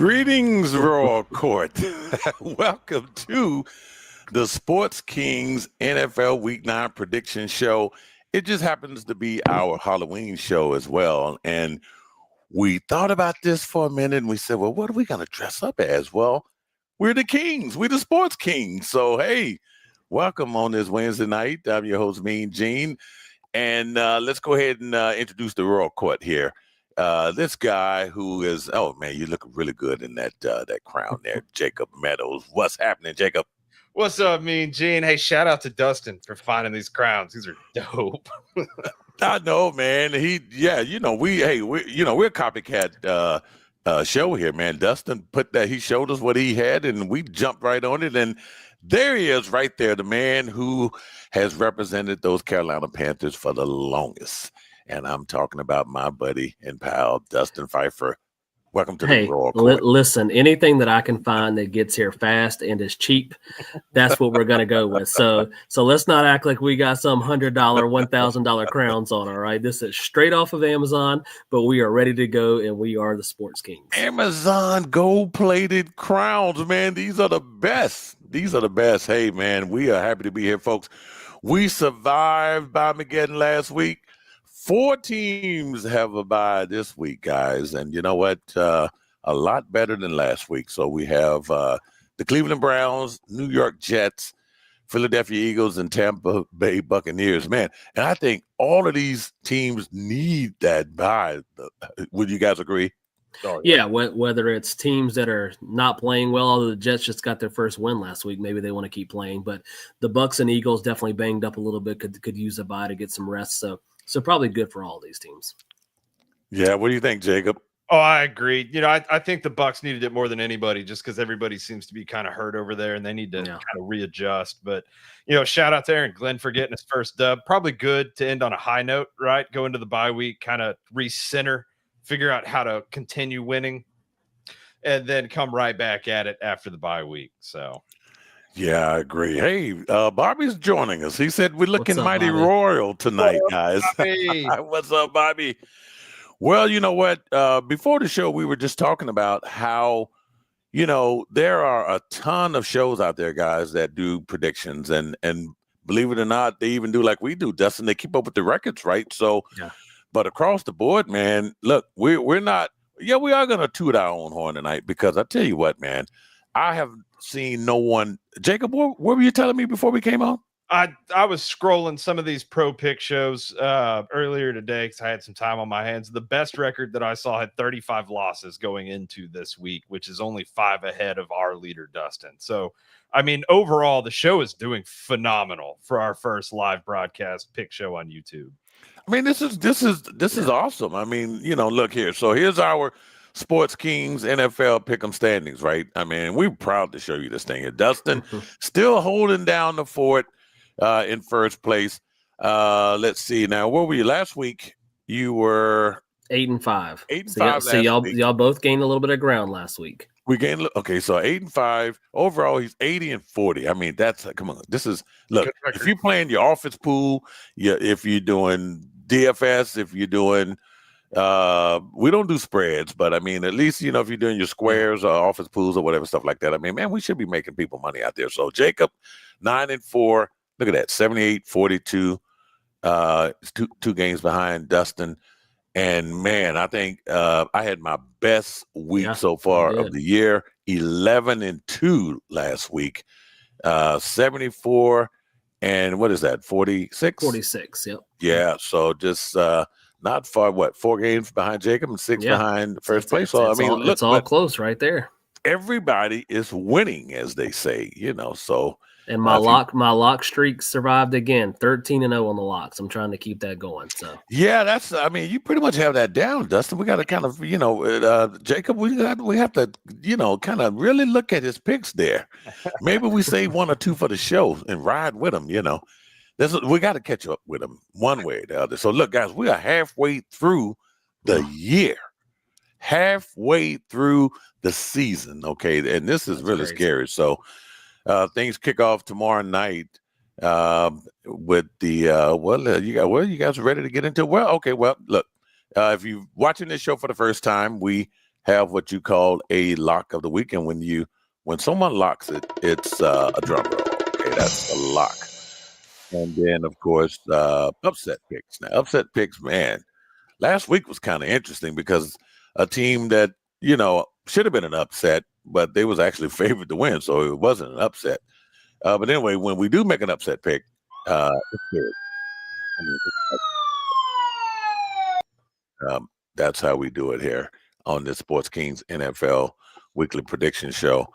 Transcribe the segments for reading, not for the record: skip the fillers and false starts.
Greetings, Royal Court. Welcome to the Sports Kings NFL Week 9 prediction show. It just happens to be our Halloween show as well. And we thought about this for a minute and we said, well, what are we going to dress up as? Well, we're the Kings. We're the Sports Kings. So, hey, welcome on this Wednesday night. I'm your host, Mean Gene. And let's go ahead and introduce the Royal Court here. This guy who is, oh man, you look really good in that crown there, Jacob Meadows. What's happening, Jacob? What's up, Mean Gene? Hey, shout out to Dustin for finding these crowns. These are dope. I know, man. We're a copycat show here, man. Dustin he showed us what he had, and we jumped right on it. And there he is, right there, the man who has represented those Carolina Panthers for the longest. And I'm talking about my buddy and pal, Dustin Pfeiffer. Welcome to the Royal Court. Listen, anything that I can find that gets here fast and is cheap, that's what we're going to go with. So let's not act like we got some $100, $1,000 crowns on, all right? This is straight off of Amazon, but we are ready to go, and we are the Sports Kings. Amazon gold-plated crowns, man. These are the best. Hey, man, we are happy to be here, folks. We survived Byemaggedon last week. 4 teams have a bye this week, guys. And you know what? A lot better than last week. So we have the Cleveland Browns, New York Jets, Philadelphia Eagles, and Tampa Bay Buccaneers. Man, and I think all of these teams need that bye. Would you guys agree? Yeah, whether it's teams that are not playing well, although the Jets just got their first win last week, maybe they want to keep playing. But the Bucs and Eagles definitely banged up a little bit, could use a bye to get some rest. So probably good for all these teams. Yeah, what do you think, Jacob? Oh, I agree. I think the Bucs needed it more than anybody, just because everybody seems to be kind of hurt over there, and they need to kind of readjust. But shout out to Aaron Glenn for getting his first dub. Probably good to end on a high note, right? Go into the bye week, kind of recenter, figure out how to continue winning, and then come right back at it after the bye week. So. Yeah, I agree. Hey, Bobby's joining us. He said we're looking mighty Bobby? Royal tonight, guys. What's up, Bobby? Well, you know what? Before the show, we were just talking about how, there are a ton of shows out there, guys, that do predictions. And believe it or not, they even do like we do, Dustin. They keep up with the records, right? So, but across the board, man, look, we're not – we are going to toot our own horn tonight because I tell you what, man, I have seen no one – Jacob, what were you telling me before we came on? I was scrolling some of these pro pick shows earlier today because I had some time on my hands. The best record that I saw had 35 losses going into this week, which is only 5 ahead of our leader, Dustin. So, I mean, overall, the show is doing phenomenal for our first live broadcast pick show on YouTube. I mean, this is awesome. I mean, look here. So here's our Sports Kings NFL Pick'em standings, right? I mean, we're proud to show you this thing here. Dustin still holding down the fort in first place. Let's see now. Where were you last week? You were 8-5. 8-5. So y'all both gained a little bit of ground last week. We gained so 8-5 overall. He's 80-40. I mean, come on. This is if you're playing your office pool, if you're doing DFS, if you're doing we don't do spreads, but I mean, at least, if you're doing your squares or office pools or whatever stuff like that, I mean, man, we should be making people money out there. So Jacob, 9-4, look at that, 78-42, two games behind Dustin. And man, I think I had my best week so far of the year, 11-2 last week, 74, and what is that, 46? 46, yep. Yeah, so just not far, 4 games behind Jacob and 6 behind first place. So, I mean, it's all close right there. Everybody is winning, as they say, so. And my lock streak survived again, 13-0 on the locks. I'm trying to keep that going. So yeah, you pretty much have that down, Dustin. We got to kind of, Jacob, we have to, kind of really look at his picks there. Maybe we save 1 or 2 for the show and ride with him. We got to catch up with him one way or the other. So look, guys, we are halfway through the year, halfway through the season. Okay, and this is really scary. So. Things kick off tomorrow night with the you guys ready to get into it? Well, okay, well, look, if you're watching this show for the first time, we have what you call a lock of the week. And when someone locks it, it's a drum roll. Okay, that's a lock. And then, of course, upset picks. Now, upset picks, man, last week was kind of interesting because a team that, should have been an upset, but they was actually favored to win, so it wasn't an upset. But anyway, when we do make an upset pick, it's big. I mean, that's how we do it here on the Sports Kings NFL Weekly Prediction Show.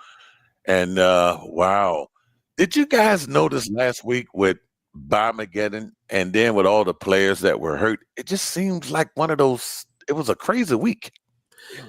And wow, did you guys notice last week with Byemaggedon and then with all the players that were hurt? It just seems like one of those. It was a crazy week.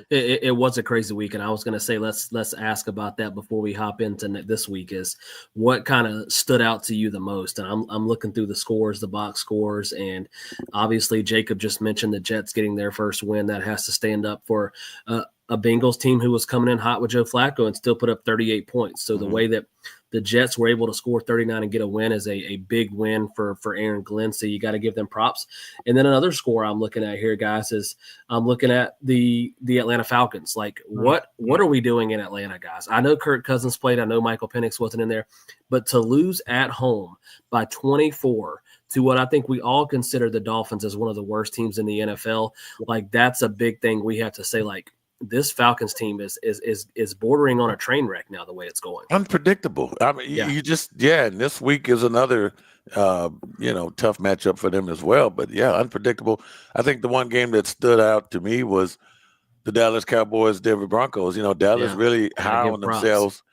It was a crazy week, and I was going to say let's ask about that before we hop into this week. Is what kind of stood out to you the most? And I'm looking through the scores, the box scores, and obviously Jacob just mentioned the Jets getting their first win. That has to stand up for a Bengals team who was coming in hot with Joe Flacco and still put up 38 points. So the way that the Jets were able to score 39 and get a win is a big win for Aaron Glenn. So you got to give them props. And then another score I'm looking at here, guys, is I'm looking at the Atlanta Falcons. Like, what are we doing in Atlanta, guys? I know Kirk Cousins played. I know Michael Penix wasn't in there. But to lose at home by 24 to what I think we all consider the Dolphins as one of the worst teams in the NFL, like, that's a big thing we have to say, like, this Falcons team is bordering on a train wreck now, the way it's going. Unpredictable. I mean, and this week is another, tough matchup for them as well. But yeah, unpredictable. I think the one game that stood out to me was the Dallas Cowboys, Denver Broncos. Dallas really high on themselves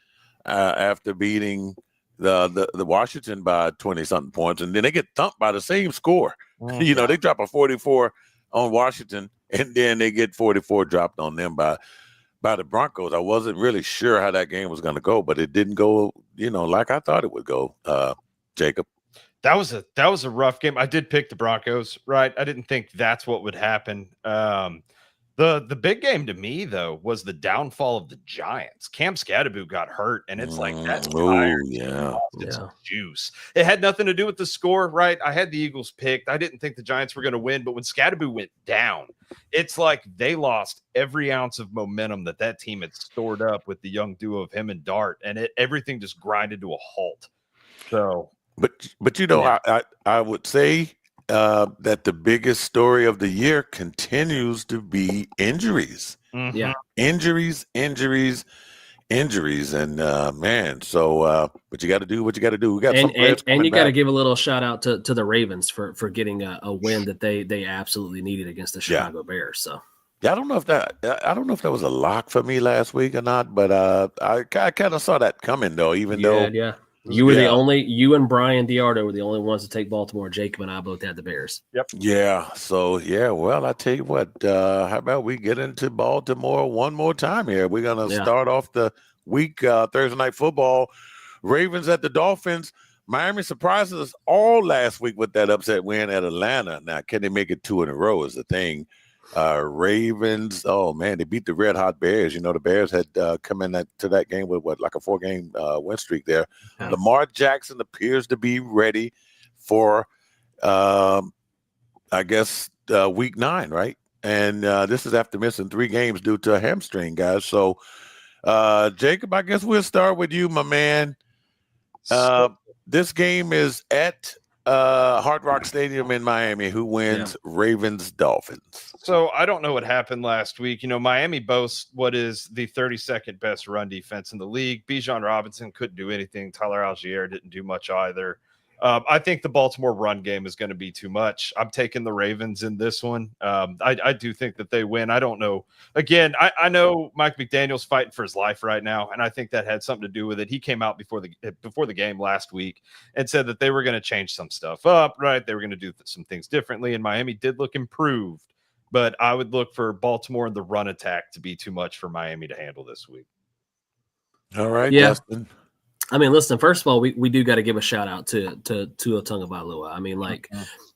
after beating the Washington by 20-something points, and then they get thumped by the same score. They drop a 44 on Washington, and then they get 44 dropped on them by the Broncos. I wasn't really sure how that game was going to go, but it didn't go, like I thought it would go. Jacob, that was a rough game. I did pick the Broncos, right? I didn't think that's what would happen. The big game to me, though, was the downfall of the Giants. Cam Skattebo got hurt, and it's like that's juice. It had nothing to do with the score, right? I had the Eagles picked. I didn't think the Giants were going to win, but when Skattebo went down, it's like they lost every ounce of momentum that team had stored up with the young duo of him and Dart, and everything just grinded to a halt. So, but I would say that the biggest story of the year continues to be injuries. Yeah. Injuries. And man, so but you got to do what you got to do. We got and you got to give a little shout out to the Ravens for getting a win that they absolutely needed against the Chicago Bears. So yeah, I don't know if that was a lock for me last week or not, but I kind of saw that coming though. You and Brian Diardo were the only ones to take Baltimore. Jacob and I both had the Bears. Yep. Yeah. So well, I tell you what. How about we get into Baltimore one more time here? We're gonna start off the week Thursday night football. Ravens at the Dolphins. Miami surprised us all last week with that upset win at Atlanta. Now, can they make it 2 in a row? Is the thing. Ravens, oh man, they beat the red hot Bears. The Bears had come in to that game with like a 4-game win streak there. Yeah. Lamar Jackson appears to be ready for I guess week 9, right? And this is after missing 3 games due to a hamstring, guys. So Jacob, I guess we'll start with you, my man. This game is at Hard Rock Stadium in Miami. Who wins? Yeah. Ravens, Dolphins. So I don't know what happened last week. Miami boasts what is the 32nd best run defense in the league. Bijan Robinson couldn't do anything. Tyler Algier didn't do much either. I think the Baltimore run game is going to be too much. I'm taking the Ravens in this one. I do think that they win. I don't know. Again, I know Mike McDaniel's fighting for his life right now, and I think that had something to do with it. He came out before the game last week and said that they were going to change some stuff up, right? They were going to do some things differently, and Miami did look improved. But I would look for Baltimore and the run attack to be too much for Miami to handle this week. All right, Justin. I mean, listen, first of all, we do got to give a shout out to Tua Tagovailoa. I mean, like,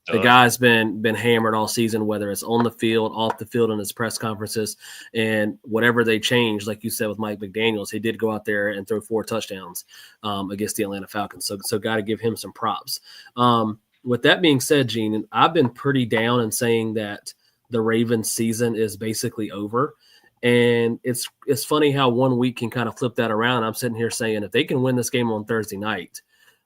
the guy's been hammered all season, whether it's on the field, off the field, in his press conferences, and whatever they changed, like you said with Mike McDaniels, he did go out there and throw 4 touchdowns against the Atlanta Falcons. So got to give him some props. With that being said, Gene, I've been pretty down in saying that the Ravens season is basically over. And it's funny how 1 week can kind of flip that around. I'm sitting here saying if they can win this game on Thursday night,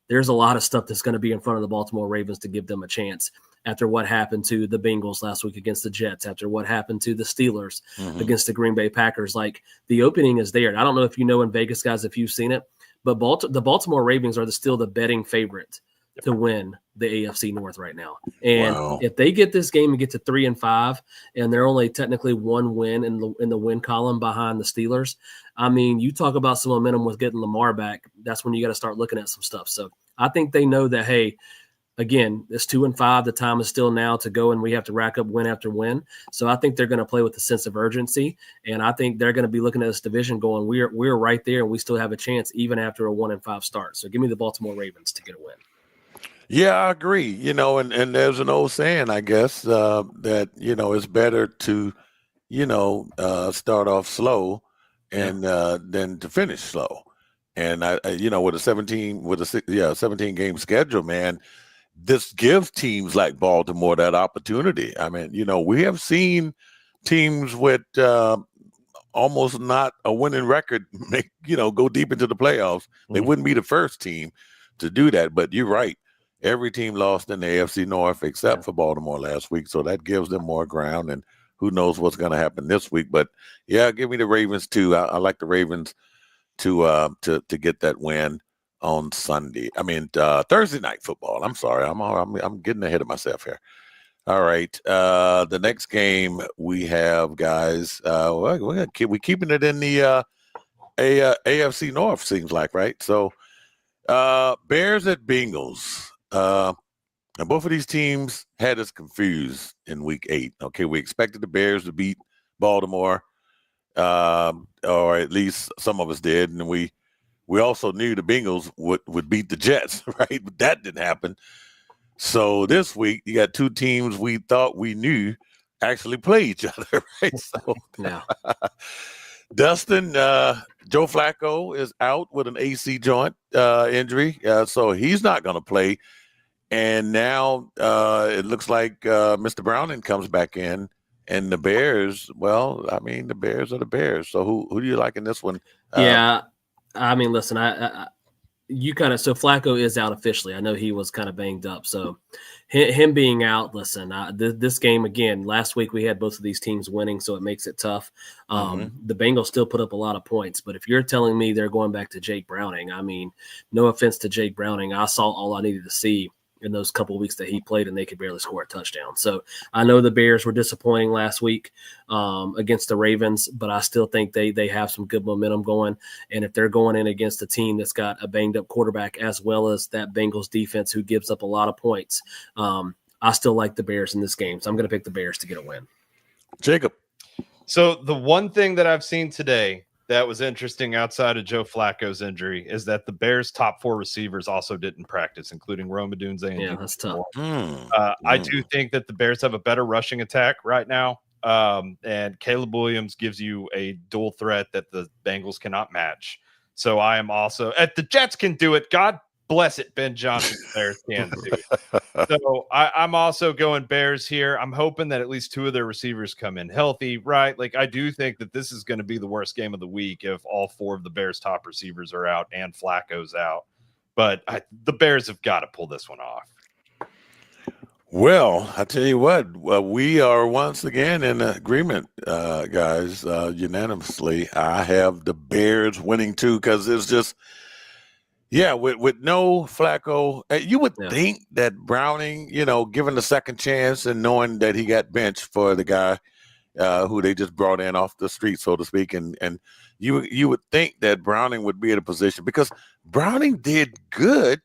there's a lot of stuff that's going to be in front of the Baltimore Ravens to give them a chance after what happened to the Bengals last week against the Jets, after what happened to the Steelers against the Green Bay Packers. Like, the opening is there. And I don't know if you know in Vegas, guys, if you've seen it, but the Baltimore Ravens are still the betting favorite to win the AFC North right now. And if they get this game and get to 3-5, and they're only technically one win in the win column behind the Steelers, I mean, you talk about some momentum with getting Lamar back. That's when you got to start looking at some stuff. So I think they know that, hey, again, it's 2-5. The time is still now to go, and we have to rack up win after win. So I think they're going to play with a sense of urgency, and I think they're going to be looking at this division going, we're right there, and we still have a chance even after a 1-5 start. So give me the Baltimore Ravens to get a win. Yeah, I agree. You know, and there's an old saying, I guess, that, you know, it's better to, you know, start off slow and than to finish slow. And I you know, with a 17 game schedule, man, this gives teams like Baltimore that opportunity. I mean, you know, we have seen teams with almost not a winning record go deep into the playoffs. They wouldn't be the first team to do that, but you're right. Every team lost in the AFC North except for Baltimore last week, so that gives them more ground, and who knows what's going to happen this week. But yeah, give me the Ravens too. I like the Ravens to get that win on Sunday. I mean Thursday night football. I'm sorry, I'm getting ahead of myself here. All right, the next game we have, guys. We're keeping it in the AFC North. Seems like, right? So Bears at Bengals. And both of these teams had us confused in week 8. Okay, we expected the Bears to beat Baltimore, or at least some of us did, and we also knew the Bengals would beat the Jets, right? But that didn't happen. So this week, you got two teams we thought we knew actually play each other, right? So Dustin, Joe Flacco is out with an AC joint injury, so he's not going to play. And now it looks like Mr. Browning comes back in, and the Bears. Well, I mean, the Bears are the Bears. So who do you like in this one? Yeah, I mean, listen, so Flacco is out officially. I know he was kind of banged up. So him being out, listen, this game again, last week we had both of these teams winning, so it makes it tough. The Bengals still put up a lot of points, but if you're telling me they're going back to Jake Browning, I mean, no offense to Jake Browning, I saw all I needed to see in those couple of weeks that he played, and they could barely score a touchdown. So I know the Bears were disappointing last week against the Ravens, but I still think they have some good momentum going. And if they're going in against a team that's got a banged up quarterback as well as that Bengals defense who gives up a lot of points, I still like the Bears in this game. So I'm going to pick the Bears to get a win. Jacob. So the one thing that I've seen today that was interesting outside of Joe Flacco's injury is that the Bears' top 4 receivers also didn't practice, including Rome Odunze. Yeah, that's tough. I do think that the Bears have a better rushing attack right now. And Caleb Williams gives you a dual threat that the Bengals cannot match. So I am also – the Jets can do it. God bless it, Ben Johnson. The Bears can do it. So I'm also going Bears here. I'm hoping that at least 2 of their receivers come in healthy, right? Like, I do think that this is going to be the worst game of the week if all 4 of the Bears' top receivers are out and Flacco's out. But the Bears have got to pull this one off. Well, I tell you what, we are once again in agreement, guys, unanimously. I have the Bears winning too, because it's just, with no Flacco, you would think that Browning, given the second chance and knowing that he got benched for the guy who they just brought in off the street, so to speak, and you would think that Browning would be in a position, because Browning did good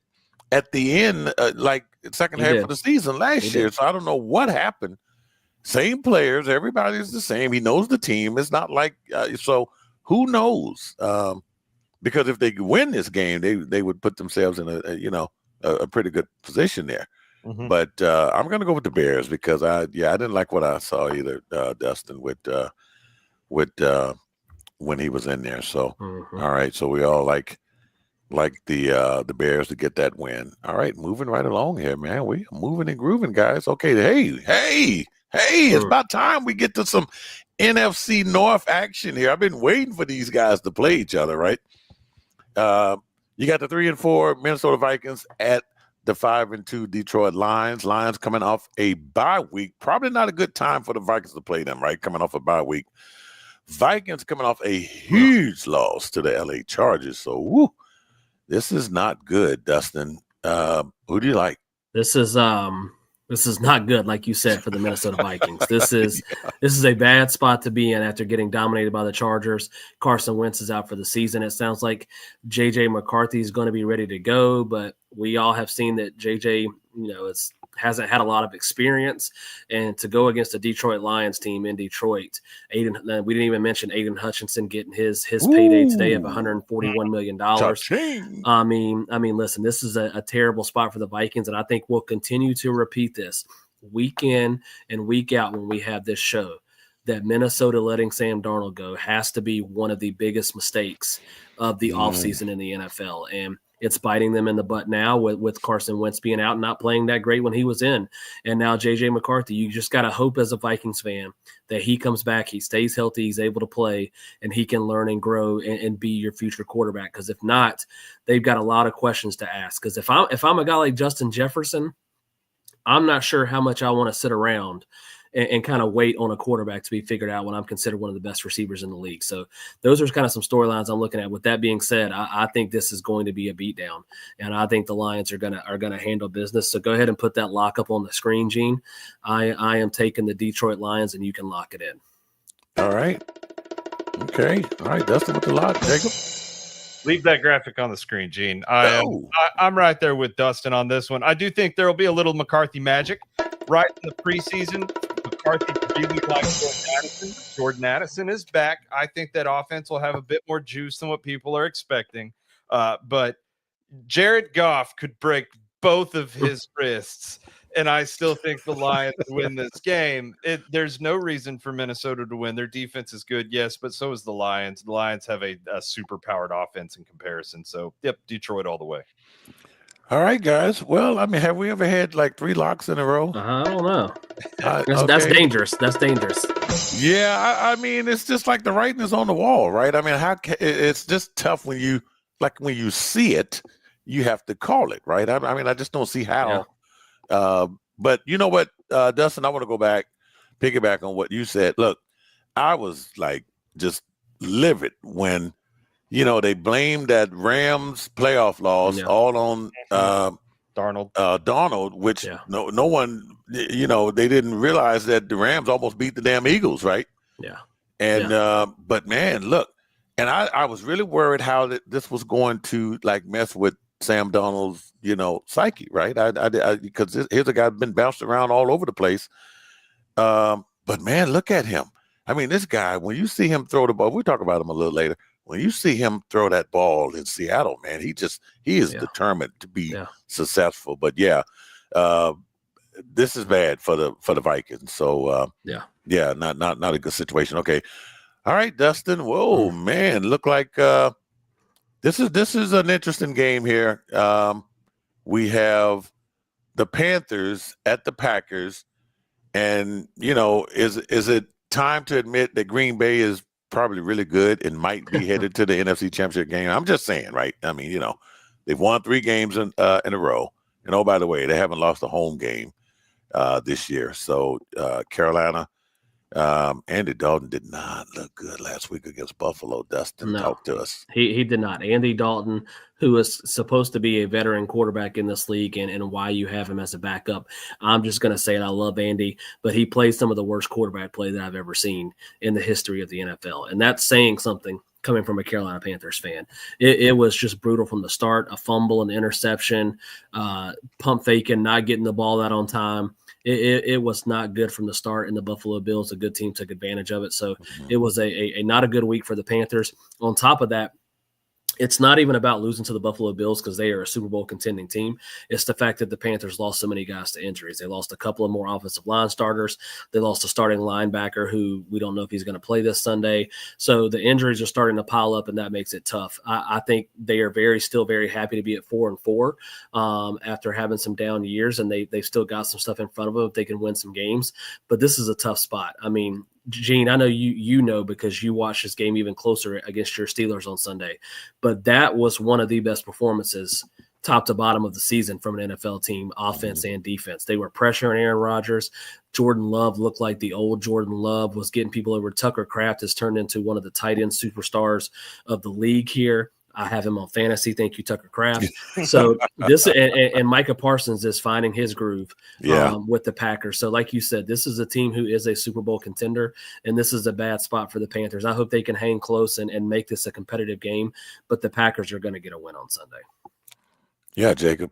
at the end, like second half of the season last year. So I don't know what happened. Same players, everybody's the same. He knows the team. It's not like so. Who knows? Because if they win this game, they would put themselves in a pretty good position there. But I'm going to go with the Bears because I didn't like what I saw either, Dustin, with when he was in there. So all right, so we all like the Bears to get that win. All right, moving right along here, man. We are moving and grooving, guys. Okay, hey, Hey, it's about time we get to some NFC North action here. I've been waiting for these guys to play each other, right? You got the 3-4 Minnesota Vikings at the 5-2 Detroit Lions. Lions coming off a bye week. Probably not a good time for the Vikings to play them, right? Coming off a bye week. Vikings coming off a huge loss to the LA Chargers. So, this is not good, Dustin. Who do you like? This is not good, like you said, for the Minnesota Vikings. This is a bad spot to be in after getting dominated by the Chargers. Carson Wentz is out for the season. It sounds like J.J. McCarthy is going to be ready to go, but we all have seen that J.J. hasn't had a lot of experience, and to go against a Detroit Lions team in Detroit, we didn't even mention Aiden Hutchinson getting his payday today of $141 million. I mean, listen, this is a terrible spot for the Vikings, and I think we'll continue to repeat this week in and week out when we have this show. That Minnesota letting Sam Darnold go has to be one of the biggest mistakes of the offseason in the NFL, and it's biting them in the butt now with Carson Wentz being out and not playing that great when he was in. And now J.J. McCarthy, you just got to hope as a Vikings fan that he comes back, he stays healthy, he's able to play, and he can learn and grow and be your future quarterback. Because if not, they've got a lot of questions to ask. Because if I'm a guy like Justin Jefferson, I'm not sure how much I want to sit around and kind of wait on a quarterback to be figured out when I'm considered one of the best receivers in the league. So those are kind of some storylines I'm looking at. With that being said, I think this is going to be a beatdown, and I think the Lions are gonna handle business. So go ahead and put that lock up on the screen, Gene. I am taking the Detroit Lions, and you can lock it in. All right. Okay. All right, Dustin with the lock. Jacob? Leave that graphic on the screen, Gene. I'm right there with Dustin on this one. I do think there will be a little McCarthy magic right in the preseason. McCarthy really likes Jordan Addison. Jordan Addison is back. I think that offense will have a bit more juice than what people are expecting. But Jared Goff could break both of his wrists, and I still think the Lions win this game. There's no reason for Minnesota to win. Their defense is good, yes, but so is the Lions. The Lions have a super-powered offense in comparison. So, yep, Detroit all the way. All right, guys. Well, I mean, have we ever had like 3 locks in a row? I don't know. That's dangerous. That's dangerous. Yeah, I mean, it's just like the writing is on the wall, right? I mean, it's just tough when you see it, you have to call it, right? I mean, I just don't see how. Yeah. But you know what, Dustin, I want to piggyback on what you said. Look, I was like just livid when they blamed that Rams playoff loss all on Darnold, which no one, they didn't realize that the Rams almost beat the damn Eagles, right? Yeah. And but man, look, and I was really worried how this was going to like mess with Sam Darnold's, psyche, right? Because here's a guy who's been bounced around all over the place. But man, look at him. I mean, this guy, when you see him throw the ball, we'll talk about him a little later. When you see him throw that ball in Seattle, man, he is determined to be successful. But this is bad for the Vikings. So not a good situation. Okay, all right, Dustin. Whoa, man, look like this is an interesting game here. We have the Panthers at the Packers, and is it time to admit that Green Bay is probably really good and might be headed to the NFC Championship game? I'm just saying, right? I mean, they've won 3 games in a row. And oh, by the way, they haven't lost a home game this year. So Carolina, Andy Dalton did not look good last week against Buffalo. Dustin, talk to us. He did not. Andy Dalton, who is supposed to be a veteran quarterback in this league, and why you have him as a backup. I'm just going to say it. I love Andy, but he plays some of the worst quarterback play that I've ever seen in the history of the NFL. And that's saying something coming from a Carolina Panthers fan. It was just brutal from the start, a fumble, an interception, pump faking, not getting the ball out on time. It was not good from the start, and the Buffalo Bills, a good team, took advantage of it. So it was a not a good week for the Panthers. On top of that, It's not even about losing to the Buffalo Bills because they are a Super Bowl contending team. It's the fact that the Panthers lost so many guys to injuries. They lost a couple of more offensive line starters. They lost a starting linebacker who we don't know if he's going to play this Sunday. So the injuries are starting to pile up, and that makes it tough. I think they are still very happy to be at 4-4 after having some down years, and they've still got some stuff in front of them if they can win some games. But this is a tough spot. I mean, Gene, I know you know because you watched this game even closer against your Steelers on Sunday, but that was one of the best performances top to bottom of the season from an NFL team, offense and defense. They were pressuring Aaron Rodgers. Jordan Love looked like the old Jordan Love, was getting people over. Tucker Kraft has turned into one of the tight end superstars of the league here. I have him on fantasy. Thank you, Tucker Kraft. So this and Micah Parsons is finding his groove with the Packers. So like you said, this is a team who is a Super Bowl contender, and this is a bad spot for the Panthers. I hope they can hang close and make this a competitive game, but the Packers are going to get a win on Sunday. Yeah, Jacob.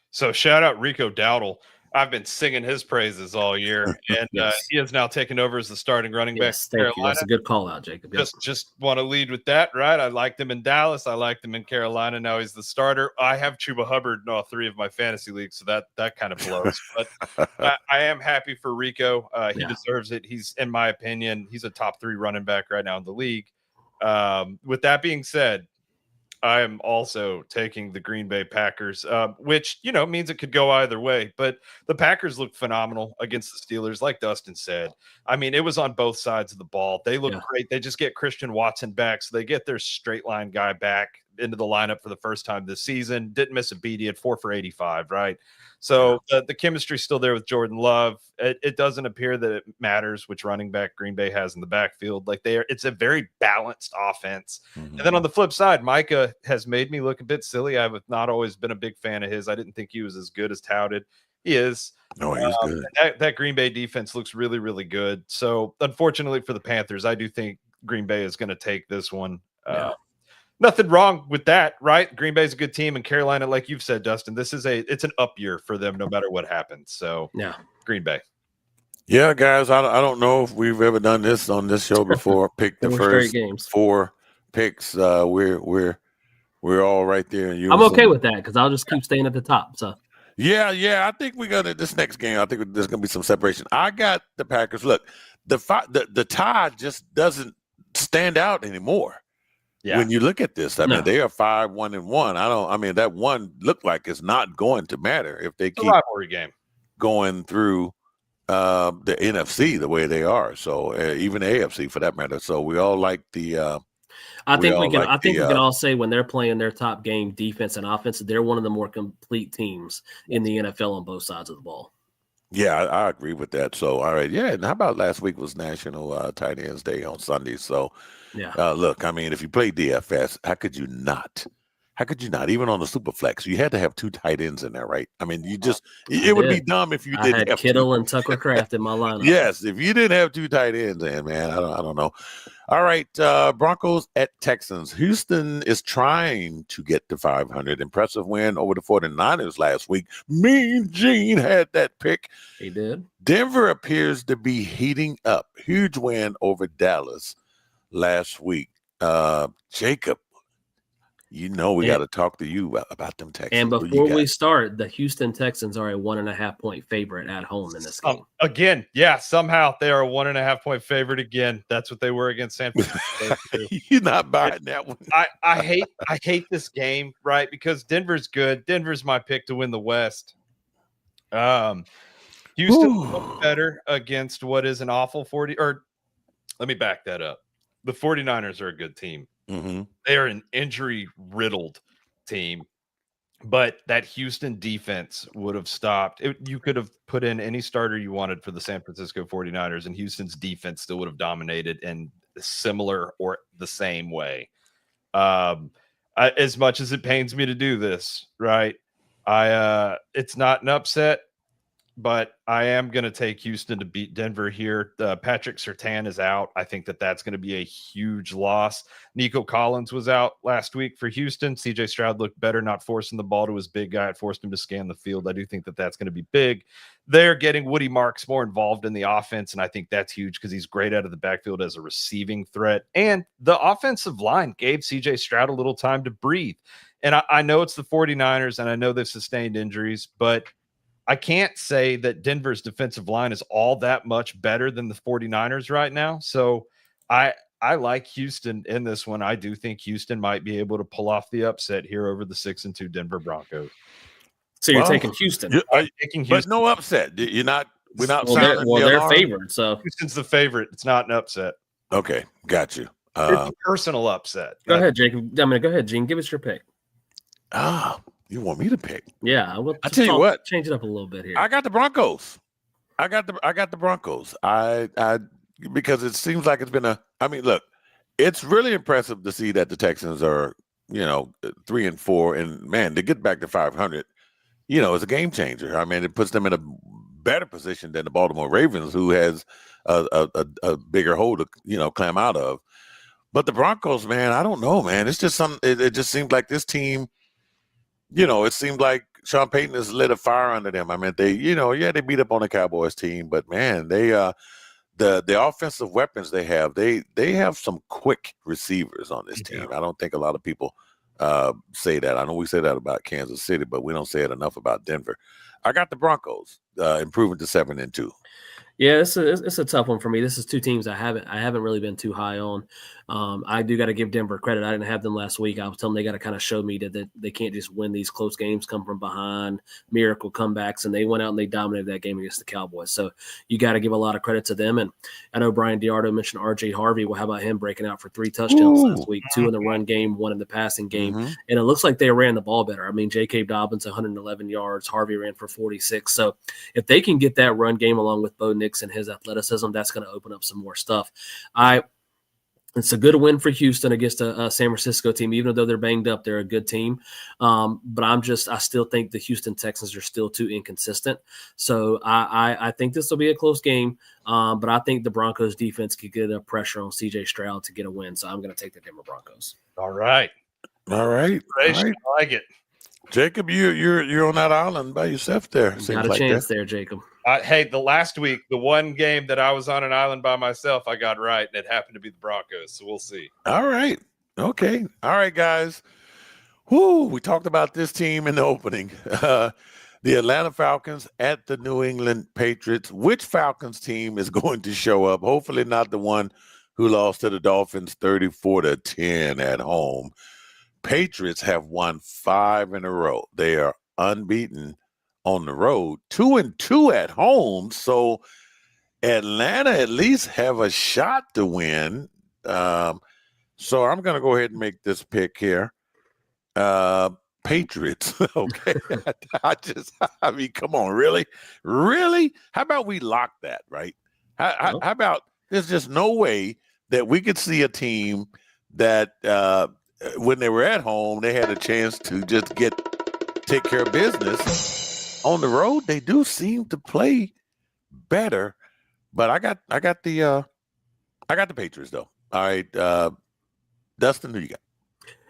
So shout out Rico Dowdle. I've been singing his praises all year, and he has now taken over as the starting running back. Yes, thank you. That's a good call out, Jacob. Just want to lead with that, right? I liked him in Dallas. I liked him in Carolina. Now he's the starter. I have Chuba Hubbard in all 3 of my fantasy leagues, so that kind of blows. But I am happy for Rico. He deserves it. He's, in my opinion, he's a top 3 running back right now in the league. With that being said, I am also taking the Green Bay Packers, which, means it could go either way. But the Packers looked phenomenal against the Steelers, like Dustin said. I mean, it was on both sides of the ball. They look great. They just get Christian Watson back, so they get their straight line guy back into the lineup for the first time this season. Didn't miss a beat. He had 4 for 85, right? So the chemistry's still there with Jordan Love. It doesn't appear that it matters which running back Green Bay has in the backfield. It's a very balanced offense. Mm-hmm. And then on the flip side, Micah has made me look a bit silly. I've not always been a big fan of his. I didn't think he was as good as touted. He is. No, he's good. That Green Bay defense looks really, really good. So unfortunately for the Panthers, I do think Green Bay is going to take this one. Nothing wrong with that, right? Green Bay's a good team, and Carolina, like you've said, Dustin, it's an up year for them no matter what happens. So, Green Bay. Yeah, guys, I don't know if we've ever done this on this show before. Pick the first 4 picks. We're all right there. I'm okay with that because I'll just keep staying at the top. So. Yeah. I think we're gonna this next game. I think there's gonna be some separation. I got the Packers. Look, the tie just doesn't stand out anymore. Yeah. When you look at this, I mean, they are 5-1-1. I mean, that one looked like it's not going to matter if they keep rivalry game going through the NFC the way they are. So even the AFC for that matter. So we all like the. I think we can all say when they're playing their top game, defense and offense, they're one of the more complete teams in the NFL on both sides of the ball. Yeah, I agree with that. So, all right. Yeah. And how about last week was National Tight Ends Day on Sunday. So, look, I mean, if you play DFS, how could you not? Even on the Superflex, you had to have 2 tight ends in there, right? I mean, it would be dumb if you didn't have Kittle and Tucker Kraft in my lineup. Yes, if you didn't have 2 tight ends in, man, I don't know. All right, Broncos at Texans. Houston is trying to get to 500. Impressive win over the 49ers last week. Mean Gene had that pick. He did. Denver appears to be heating up. Huge win over Dallas last week. Jacob, we got to talk to you about them Texans. And before we start, the Houston Texans are a 1.5 point favorite at home in this game. Again, somehow they are a 1.5 point favorite again. That's what they were against San Francisco. You're not buying that one. I hate this game, right? Because Denver's good. Denver's my pick to win the West. Houston looked better against what is an awful 40. Or let me back that up. The 49ers are a good team. Mm-hmm. They are an injury-riddled team, but that Houston defense would have stopped. You could have put in any starter you wanted for the San Francisco 49ers, and Houston's defense still would have dominated in similar or the same way. As much as it pains me to do this, right? It's not an upset. but I am going to take Houston to beat Denver here. Patrick Surtain is out. I think that's going to be a huge loss. Nico Collins was out last week for Houston. CJ Stroud looked better, not forcing the ball to his big guy. It forced him to scan the field. I do think that's going to be big. They're getting Woody Marks more involved in the offense, and I think that's huge because he's great out of the backfield as a receiving threat. And the offensive line gave CJ Stroud a little time to breathe. And I know it's the 49ers, and I know they've sustained injuries, but I can't say that Denver's defensive line is all that much better than the 49ers right now. So I like Houston in this one. I do think Houston might be able to pull off the upset here over the 6-2 Denver Broncos. So you're taking Houston. I'm taking Houston. But no upset. We're not they're favored. So Houston's the favorite. It's not an upset. Okay, got you. It's a personal upset. Go ahead, Jacob. Go ahead, Gene. Give us your pick. You want me to pick? Yeah, I tell you what, change it up a little bit here. I got the Broncos. I got the Broncos. I because it seems like it's been look, it's really impressive to see that the Texans are 3-4, and man, to get back to 500, it's a game changer. I mean, it puts them in a better position than the Baltimore Ravens, who has a bigger hole to climb out of. But the Broncos, man, I don't know, man. It's just it just seems like this team. It seemed like Sean Payton has lit a fire under them. I mean, they beat up on the Cowboys team, but man, they the offensive weapons they have some quick receivers on this team. I don't think a lot of people say that. I know we say that about Kansas City, but we don't say it enough about Denver. I got the Broncos improving to 7-2. Yeah, it's a tough one for me. This is two teams I haven't really been too high on. I do got to give Denver credit. I didn't have them last week. I was telling them they got to kind of show me that they can't just win these close games, come from behind, miracle comebacks, and they went out and they dominated that game against the Cowboys. So you got to give a lot of credit to them. And I know Brian Diardo mentioned R.J. Harvey. Well, how about him breaking out for 3 touchdowns last week, 2 in the run game, 1 in the passing game. And it looks like they ran the ball better. I mean, J.K. Dobbins, 111 yards. Harvey ran for 46. So if they can get that run game along with Bo Nix and his athleticism, that's going to open up some more stuff. It's a good win for Houston against a San Francisco team, even though they're banged up. They're a good team, but I still think the Houston Texans are still too inconsistent. So I think this will be a close game, but I think the Broncos defense could get enough pressure on CJ Stroud to get a win. So I'm going to take the Denver Broncos. All right. I like it. Jacob, you're on that island by yourself there. Got a chance there, Jacob. Hey, the last week, the one game that I was on an island by myself, I got right, and it happened to be the Broncos. So we'll see. All right. Okay. All right, guys. We talked about this team in the opening. The Atlanta Falcons at the New England Patriots. Which Falcons team is going to show up? Hopefully not the one who lost to the Dolphins 34-10 at home. Patriots have won 5 in a row. They are unbeaten on the road, 2-2 at home. So Atlanta at least have a shot to win. So I'm going to go ahead and make this pick here. Patriots. Okay. I mean, come on, really? How about we lock that, right? How about there's just no way that we could see a team that when they were at home, they had a chance to just take care of business. On the road, they do seem to play better, but I got the Patriots though. All right, Dustin, who you got?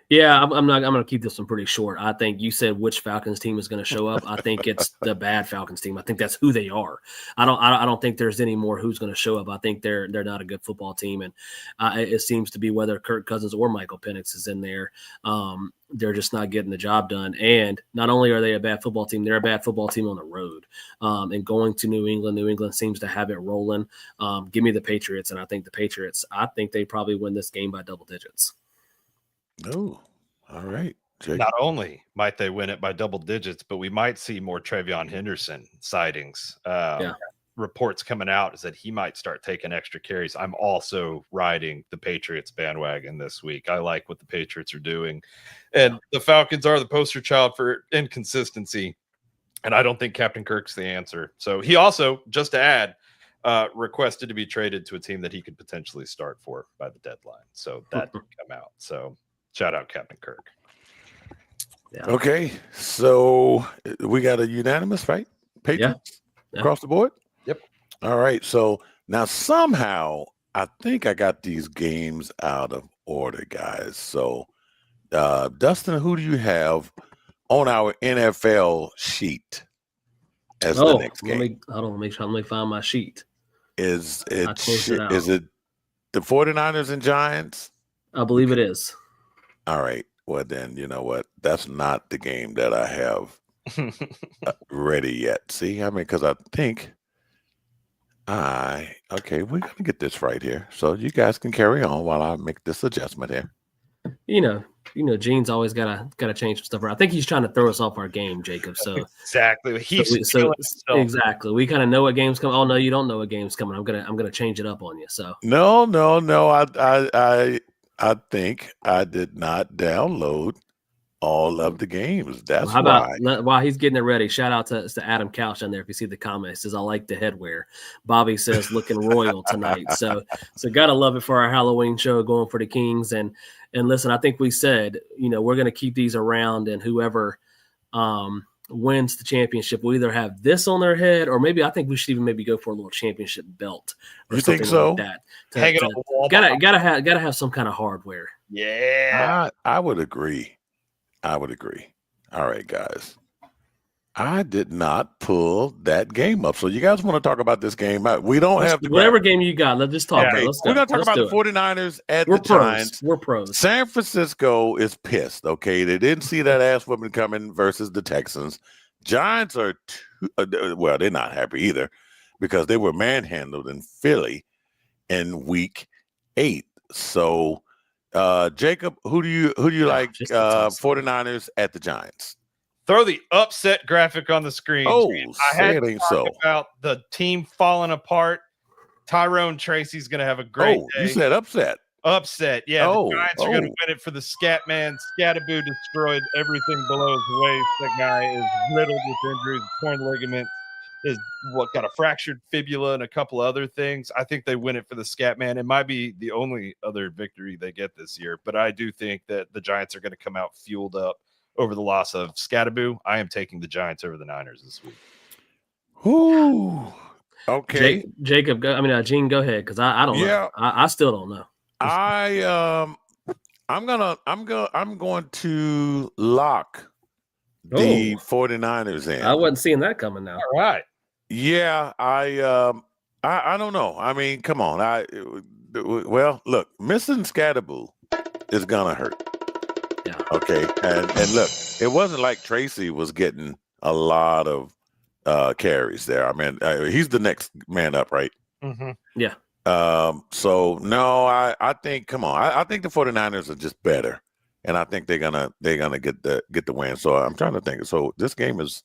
Yeah, I'm going to keep this one pretty short. I think you said which Falcons team is going to show up. I think it's the bad Falcons team. I think that's who they are. I don't think there's any more who's going to show up. I think they're not a good football team, and it seems to be whether Kirk Cousins or Michael Penix is in there. They're just not getting the job done. And not only are they a bad football team, they're a bad football team on the road. And going to New England seems to have it rolling. Give me the Patriots, and I think they probably win this game by double digits. Oh, all right. Jake. Not only might they win it by double digits, but we might see more Travion Henderson sightings. Reports coming out is that he might start taking extra carries. I'm also riding the Patriots bandwagon this week. I like what the Patriots are doing. And the Falcons are the poster child for inconsistency. And I don't think Captain Kirk's the answer. So he also, just to add, requested to be traded to a team that he could potentially start for by the deadline. So that did come out. So shout out Captain Kirk. Yeah. Okay, so we got a unanimous, right? Patriots? across the board? Yep. All right. So now somehow I think I got these games out of order, guys. So Dustin, who do you have on our NFL sheet as the next game? Let me find my sheet. Is it the 49ers and Giants? I believe it is. All right. Well, then, you know what? That's not the game that I have ready yet. See, I mean, because I think we're going to get this right here. So you guys can carry on while I make this adjustment here. You know, Gene's always gotta change some stuff around. I think he's trying to throw us off our game, Jacob. So exactly, exactly. We kind of know what game's coming. Oh no, you don't know what game's coming. I'm gonna change it up on you. So no. I think I did not download all of the games. That's how about while he's getting it ready, shout out to Adam Couch on there. If you see the comments, says I like the headwear. Bobby says looking royal tonight. So gotta love it for our Halloween show going for the Kings. And listen, I think we said, we're going to keep these around, and whoever wins the championship will either have this on their head, or maybe I think we should even maybe go for a little championship belt or something think so? Like that. Hang it on the wall. Gotta have some kind of hardware. Yeah, I would agree. All right, guys. I did not pull that game up. So you guys want to talk about this game? We don't have to whatever game you got. Let's just talk about it. We're going to talk about the 49ers at the Giants. We're pros. San Francisco is pissed, okay? They didn't see that ass whooping coming versus the Texans. Giants are, they're not happy either because they were manhandled in Philly in week 8. So, Jacob, who do you like 49ers at the Giants? Throw the upset graphic on the screen. Oh, I had to talk about the team falling apart. Tyrone Tracy's going to have a great day. You said upset. Upset, yeah. The Giants are going to win it for the Scat Man. Scattaboo destroyed everything below his waist. That guy is riddled with injuries, torn ligaments, got a fractured fibula and a couple other things. I think they win it for the Scat Man. It might be the only other victory they get this year, but I do think that the Giants are going to come out fueled up over the loss of Scattaboo. I am taking the Giants over the Niners this week. Ooh. Okay. Jacob, Gene, go ahead, because I don't know. I still don't know. I'm going to lock the 49ers in. I wasn't seeing that coming now. All right. Yeah, I don't know. I mean, come on. Look, missing Scattaboo is gonna hurt. Yeah. Okay. And look, it wasn't like Tracy was getting a lot of carries there. I mean, he's the next man up, right? Mm-hmm. Yeah. So no, I think, come on, I think the 49ers are just better, and I think they're gonna get the win. So I'm trying to think. So this game is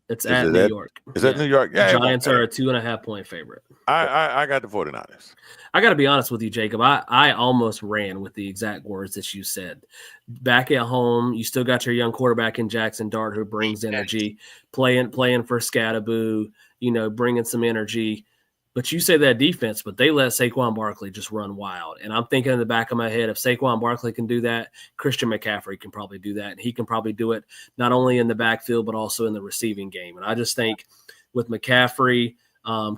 at New York. Is that New York? Yeah. The Giants are a 2.5-point favorite. I got the 49ers. I got to be honest with you, Jacob. I almost ran with the exact words that you said. Back at home, you still got your young quarterback in Jackson Dart who brings energy, playing for Scattaboo, bringing some energy. But you say that defense, but they let Saquon Barkley just run wild. And I'm thinking in the back of my head, if Saquon Barkley can do that, Christian McCaffrey can probably do that. And he can probably do it not only in the backfield, but also in the receiving game. And I just think with McCaffrey,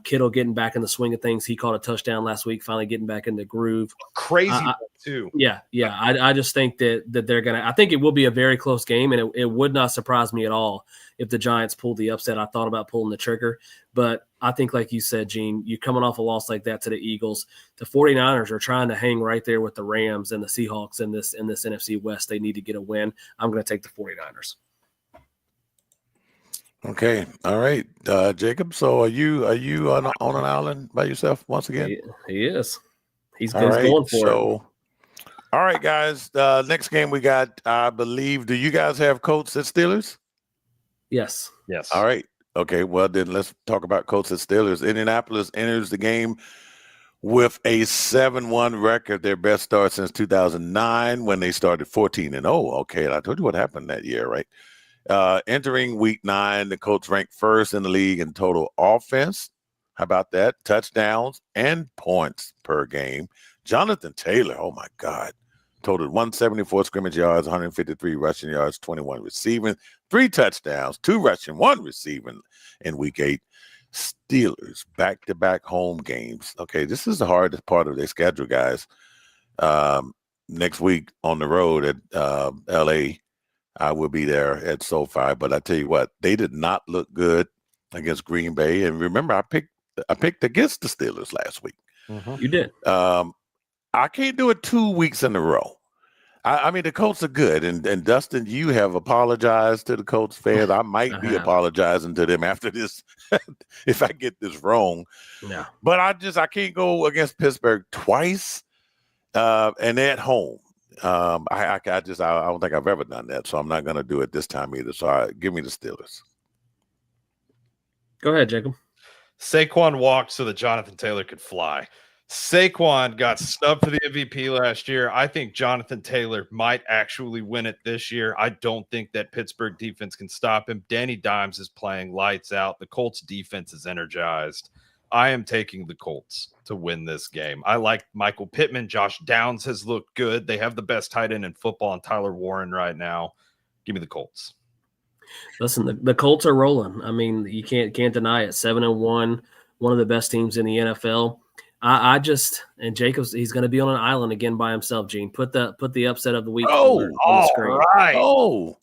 Kittle getting back in the swing of things, he caught a touchdown last week, finally getting back in the groove. Crazy too. Yeah. I just think that they're going to – I think it will be a very close game, and it would not surprise me at all if the Giants pulled the upset. I thought about pulling the trigger, but I think, like you said, Gene, you're coming off a loss like that to the Eagles. The 49ers are trying to hang right there with the Rams and the Seahawks in this NFC West. They need to get a win. I'm going to take the 49ers. Okay. All right. Jacob, so are you on an island by yourself once again? He is. He's going for it. All right, guys. Next game we got, I believe, do you guys have Colts at Steelers? Yes. All right. Okay, well, then let's talk about Colts at Steelers. Indianapolis enters the game with a 7-1 record, their best start since 2009 when they started 14-0. Okay, and I told you what happened that year, right? Entering week 9, the Colts ranked first in the league in total offense. How about that? Touchdowns and points per game. Jonathan Taylor, oh my God, totaled 174 scrimmage yards, 153 rushing yards, 21 receiving, 3 touchdowns, 2 rushing, 1 receiving in week 8. Steelers back-to-back home games. Okay, this is the hardest part of their schedule, guys. Next week on the road at LA, I will be there at SoFi. But I tell you what, they did not look good against Green Bay. And remember, I picked against the Steelers last week. Mm-hmm. You did. I can't do it 2 weeks in a row. I mean, the Colts are good. And Dustin, you have apologized to the Colts fans. I might be apologizing to them after this if I get this wrong. Yeah. But I can't go against Pittsburgh twice and at home. I don't think I've ever done that, so I'm not going to do it this time either. So give me the Steelers. Go ahead, Jacob. Saquon walked so that Jonathan Taylor could fly. Saquon got snubbed for the MVP last year. I think Jonathan Taylor might actually win it this year. I don't think that Pittsburgh defense can stop him. Danny Dimes is playing lights out. The Colts defense is energized. I am taking the Colts to win this game. I like Michael Pittman. Josh Downs has looked good. They have the best tight end in football and Tyler Warren right now. Give me the Colts. Listen, the Colts are rolling. I mean, you can't deny it. 7-1, one of the best teams in the NFL. And Jacobs, he's going to be on an island again by himself. Gene, put the upset of the week on the screen. Right.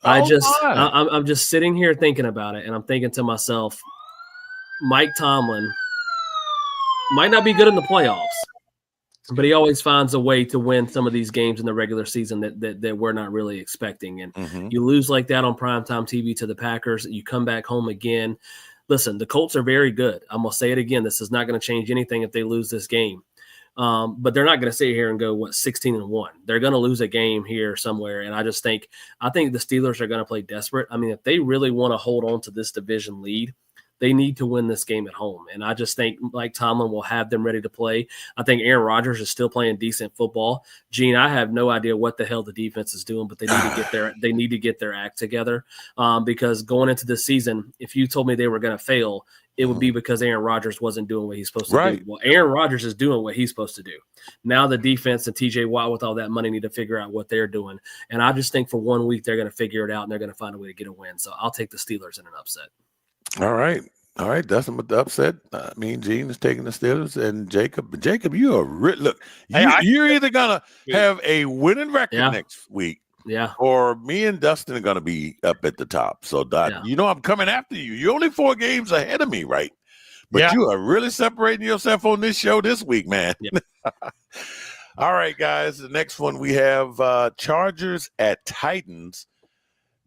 I'm just sitting here thinking about it, and I'm thinking to myself, Mike Tomlin might not be good in the playoffs, but he always finds a way to win some of these games in the regular season that we're not really expecting. And you lose like that on primetime TV to the Packers. You come back home again. Listen, the Colts are very good. I'm going to say it again. This is not going to change anything if they lose this game. But they're not going to sit here and go, 16-1. They're going to lose a game here somewhere. And I think the Steelers are going to play desperate. I mean, if they really want to hold on to this division lead, they need to win this game at home. And I just think Mike Tomlin will have them ready to play. I think Aaron Rodgers is still playing decent football. Gene, I have no idea what the hell the defense is doing, but they need to get their act together. Because going into this season, if you told me they were going to fail, it would be because Aaron Rodgers wasn't doing what he's supposed to do. Well, Aaron Rodgers is doing what he's supposed to do. Now the defense and TJ Watt with all that money need to figure out what they're doing. And I just think for 1 week they're going to figure it out and they're going to find a way to get a win. So I'll take the Steelers in an upset. All right. Dustin with the upset. Gene is taking the Steelers, and Jacob, you are look. You're either gonna have a winning record next week, or me and Dustin are gonna be up at the top. So, I'm coming after you. You're only 4 games ahead of me, right? But you are really separating yourself on this show this week, man. Yeah. All right, guys. The next one we have Chargers at Titans.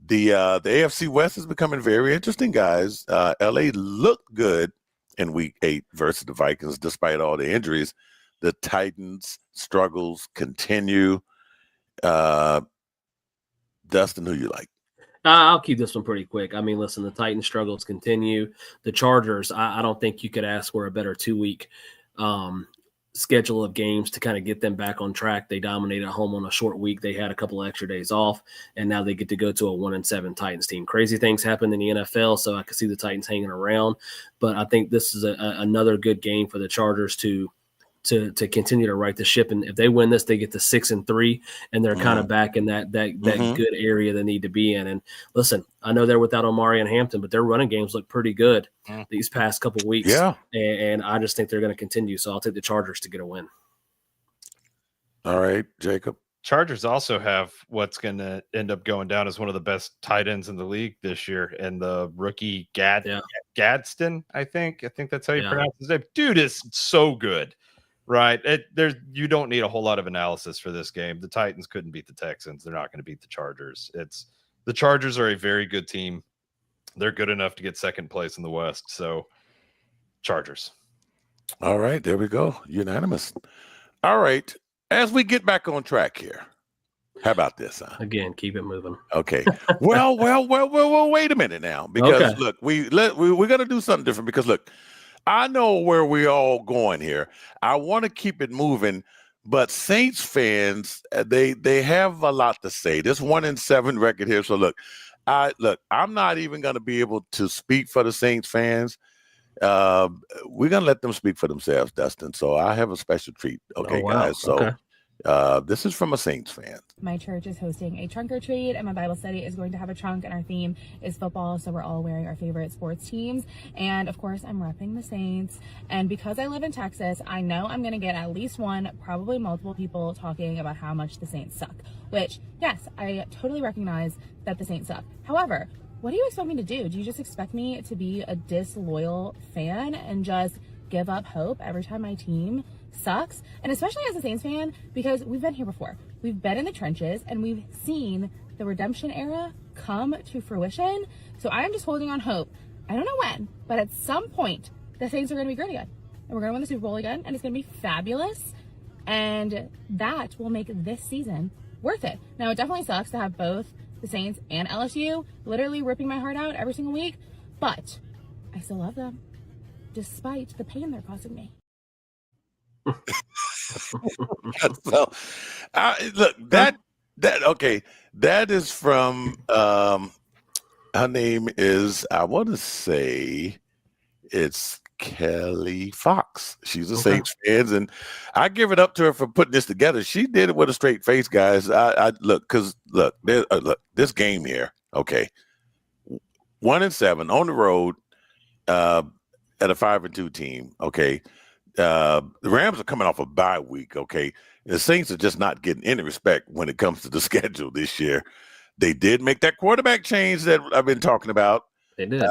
The AFC West is becoming very interesting, guys. LA looked good in Week 8 versus the Vikings, despite all the injuries. The Titans' struggles continue. Dustin, who you like? I'll keep this one pretty quick. I mean, listen, the Titans' struggles continue. The Chargers, I don't think you could ask for a better 2-week schedule of games to kind of get them back on track. They dominated at home on a short week. They had a couple of extra days off, and now they get to go to a 1-7 Titans team. Crazy things happen in the NFL, so I can see the Titans hanging around. But I think this is another good game for the Chargers to continue to right the ship. And if they win this, they get to 6-3, and they're kind of back in that good area they need to be in. And listen, I know they're without Omari and Hampton, but their running games look pretty good these past couple of weeks. Yeah. And I just think they're going to continue. So I'll take the Chargers to get a win. All right, Jacob. Chargers also have what's going to end up going down as one of the best tight ends in the league this year, and the rookie Gadsden, I think that's how you pronounce his name. Dude is so good. Right. You don't need a whole lot of analysis for this game. The Titans couldn't beat the Texans. They're not going to beat the Chargers. The Chargers are a very good team. They're good enough to get second place in the West. So Chargers. All right. There we go. Unanimous. All right. As we get back on track here, how about this? Again, keep it moving. Okay. Well, wait a minute now, because look, we're going to do something different because look, I know where we're all going here. I want to keep it moving, but Saints fans, they have a lot to say. This 1-7 record here. So look, I'm not even going to be able to speak for the Saints fans. We're going to let them speak for themselves, Dustin. So I have a special treat. Okay, guys. So This is from a Saints fan. My church is hosting a trunk or treat, and my Bible study is going to have a trunk, and our theme is football, so we're all wearing our favorite sports teams. And of course, I'm repping the Saints. And because I live in Texas, I know I'm going to get at least one, probably multiple people talking about how much the Saints suck. Which, yes, I totally recognize that the Saints suck. However, what do you expect me to do? Do you just expect me to be a disloyal fan and just give up hope every time my team sucks? And especially as a Saints fan, because we've been here before. We've been in the trenches and we've seen the redemption era come to fruition. So I'm just holding on hope. I don't know when, but at some point, the Saints are going to be great again. And we're going to win the Super Bowl again, and it's going to be fabulous. And that will make this season worth it. Now, it definitely sucks to have both the Saints and LSU literally ripping my heart out every single week, but I still love them, despite the pain they're causing me. So, look, that is from her name is, I want to say it's Kelly Fox. She's a Saints fan, and I give it up to her for putting this together. She did it with a straight face, guys. I look, this game here, 1-7 on the road at a 5-2 team. The Rams are coming off a bye week. The Saints are just not getting any respect when it comes to the schedule this year. They did make that quarterback change that I've been talking about. They did.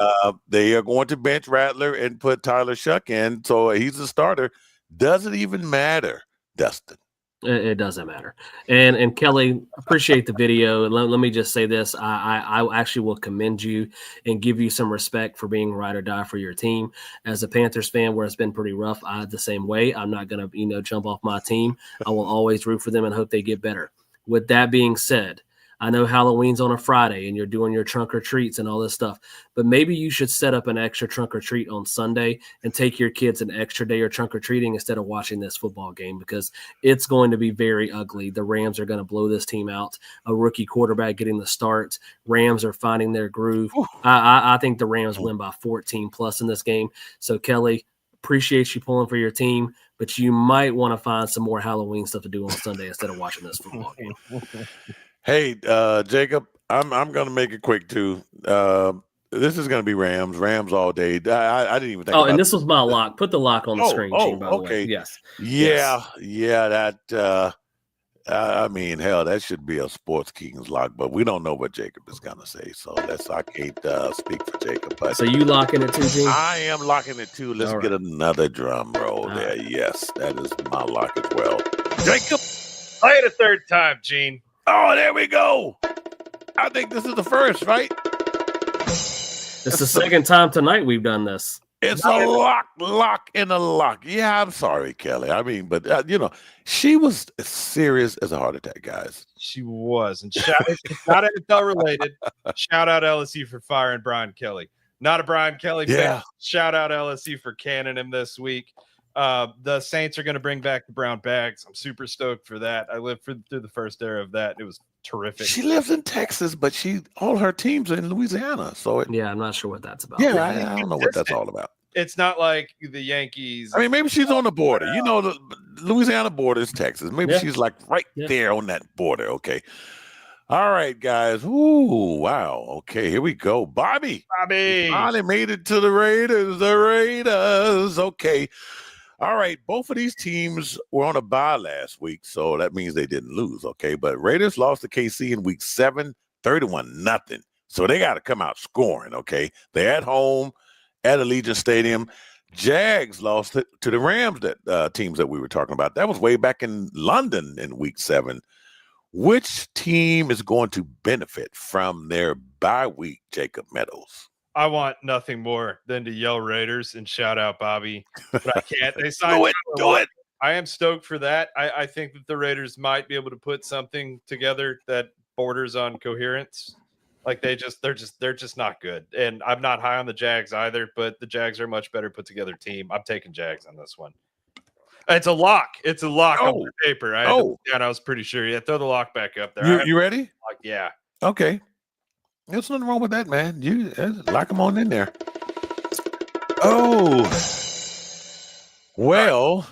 They are going to bench Rattler and put Tyler Shuck in, so he's a starter. Doesn't even matter, Dustin. It doesn't matter. And Kelly, appreciate the video. And let me just say this. I actually will commend you and give you some respect for being ride or die for your team. As a Panthers fan, where it's been pretty rough, I the same way. I'm not going to, jump off my team. I will always root for them and hope they get better. With that being said, I know Halloween's on a Friday and you're doing your trunk or treats and all this stuff, but maybe you should set up an extra trunk or treat on Sunday and take your kids an extra day of trunk or treating instead of watching this football game, because it's going to be very ugly. The Rams are going to blow this team out. A rookie quarterback getting the start. Rams are finding their groove. I think the Rams win by 14 plus in this game. So Kelly, appreciate you pulling for your team, but you might want to find some more Halloween stuff to do on Sunday instead of watching this football game. Hey, Jacob, I'm going to make it quick too. This is going to be Rams all day. I didn't even think. Oh, and this was my lock. Put the lock on the screen, Gene, by the way. Yes. Yeah. That. I mean, hell, that should be a Sports Kings lock, but we don't know what Jacob is going to say, so I can't speak for Jacob. But so you locking it too, Gene? I am locking it too. Let's get another drum roll there. Right. Yes, that is my lock as well. Jacob, play it a third time, Gene. Oh, there we go. I think this is the first, right? It's the second time tonight we've done this. It's a lock, and a lock. Yeah, I'm sorry, Kelly. I mean, but, she was as serious as a heart attack, guys. She was. And it's not NFL related. Shout out LSU for firing Brian Kelly. Not a Brian Kelly fan. Shout out LSU for canning him this week. The Saints are going to bring back the brown bags. I'm super stoked for that. I lived through the first era of that. It was terrific. She lives in Texas, but all her teams are in Louisiana. So I'm not sure what that's about. Yeah, I don't know what that's all about. It's not like the Yankees. I mean, maybe she's on the border. The Louisiana border is Texas. Maybe she's like right there on that border. Okay. All right, guys. Ooh, wow. Okay, here we go. Bobby finally made it to the Raiders. The Raiders. Okay. All right, both of these teams were on a bye last week, so that means they didn't lose, okay? But Raiders lost to KC in week 7, 31-0. So they got to come out scoring, okay? They're at home at Allegiant Stadium. Jags lost to the Rams, that teams that we were talking about. That was way back in London in week 7. Which team is going to benefit from their bye week, Jacob Meadows? I want nothing more than to yell Raiders and shout out Bobby, but I can't. They signed do it. I am stoked for that. I think that the Raiders might be able to put something together that borders on coherence. Like they're just not good. And I'm not high on the Jags either, but the Jags are a much better put together team. I'm taking Jags on this one. It's a lock. It's a lock on the paper. I was pretty sure. Yeah, throw the lock back up there. You ready? Yeah. Okay. There's nothing wrong with that, man. You lock them on in there. Oh. Well,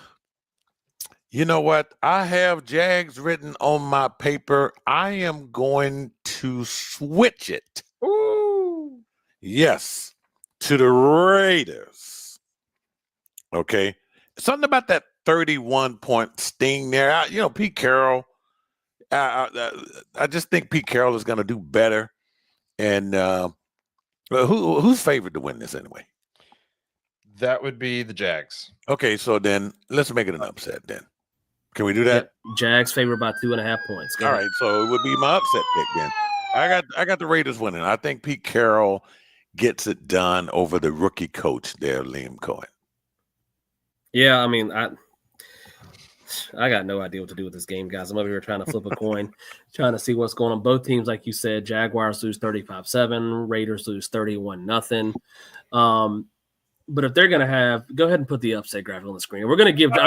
You know what? I have Jags written on my paper. I am going to switch it. Ooh. Yes, to the Raiders. Okay. Something about that 31-point sting there. Pete Carroll. I just think Pete Carroll is going to do better. And who's favored to win this anyway? That would be the Jags. Okay, so then let's make it an upset then. Can we do that? Yep. Jags favored by 2.5 points. All right, so it would be my upset pick then. I got the Raiders winning. I think Pete Carroll gets it done over the rookie coach there, Liam Cohen. Yeah, I mean, I got no idea what to do with this game, guys. I'm over here trying to flip a coin, trying to see what's going on. Both teams, like you said, Jaguars lose 35-7, Raiders lose 31-0. But if they're going to go ahead and put the upset graphic on the screen. I'm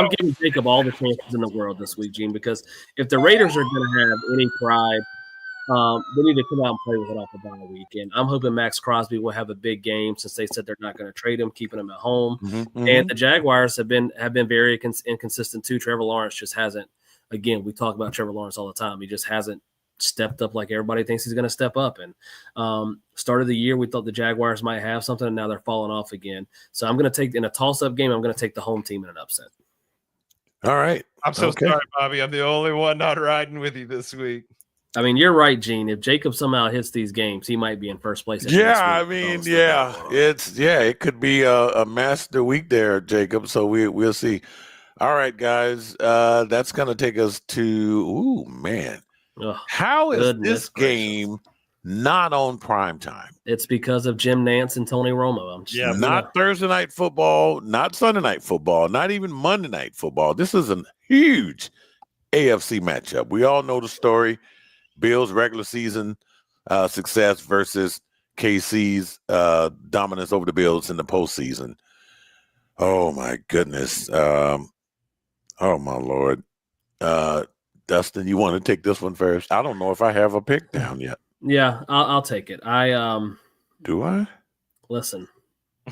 giving Jacob all the chances in the world this week, Gene, because if the Raiders are going to have any pride, they need to come out and play with it off the bye week. And I'm hoping Max Crosby will have a big game since they said they're not going to trade him, keeping him at home. Mm-hmm. And the Jaguars have been very inconsistent too. Trevor Lawrence just hasn't. Again, we talk about Trevor Lawrence all the time. He just hasn't stepped up like everybody thinks he's going to step up. And start of the year, we thought the Jaguars might have something, and now they're falling off again. So I'm going to take, in a toss-up game, I'm going to take the home team in an upset. All right. I'm so sorry, Bobby. I'm the only one not riding with you this week. I mean, you're right, Gene. If Jacob somehow hits these games, he might be in first place. It could be a master week there, Jacob. So we'll see. All right, guys. That's going to take us to, how is this game not on prime time? It's because of Jim Nantz and Tony Romo. Not Thursday night football, not Sunday night football, not even Monday night football. This is a huge AFC matchup. We all know the story. Bills regular season success versus KC's dominance over the Bills in the postseason. Oh my goodness. Oh my Lord. Dustin, you want to take this one first? I don't know if I have a pick down yet. Yeah, I'll take it. Do I? Listen,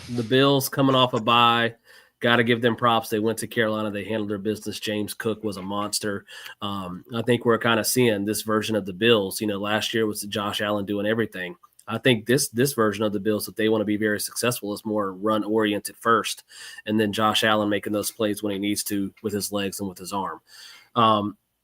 the Bills coming off a bye. Got to give them props. They went to Carolina. They handled their business. James Cook was a monster. I think we're kind of seeing this version of the Bills. Last year was Josh Allen doing everything. I think this version of the Bills, if they want to be very successful, is more run-oriented first, and then Josh Allen making those plays when he needs to with his legs and with his arm.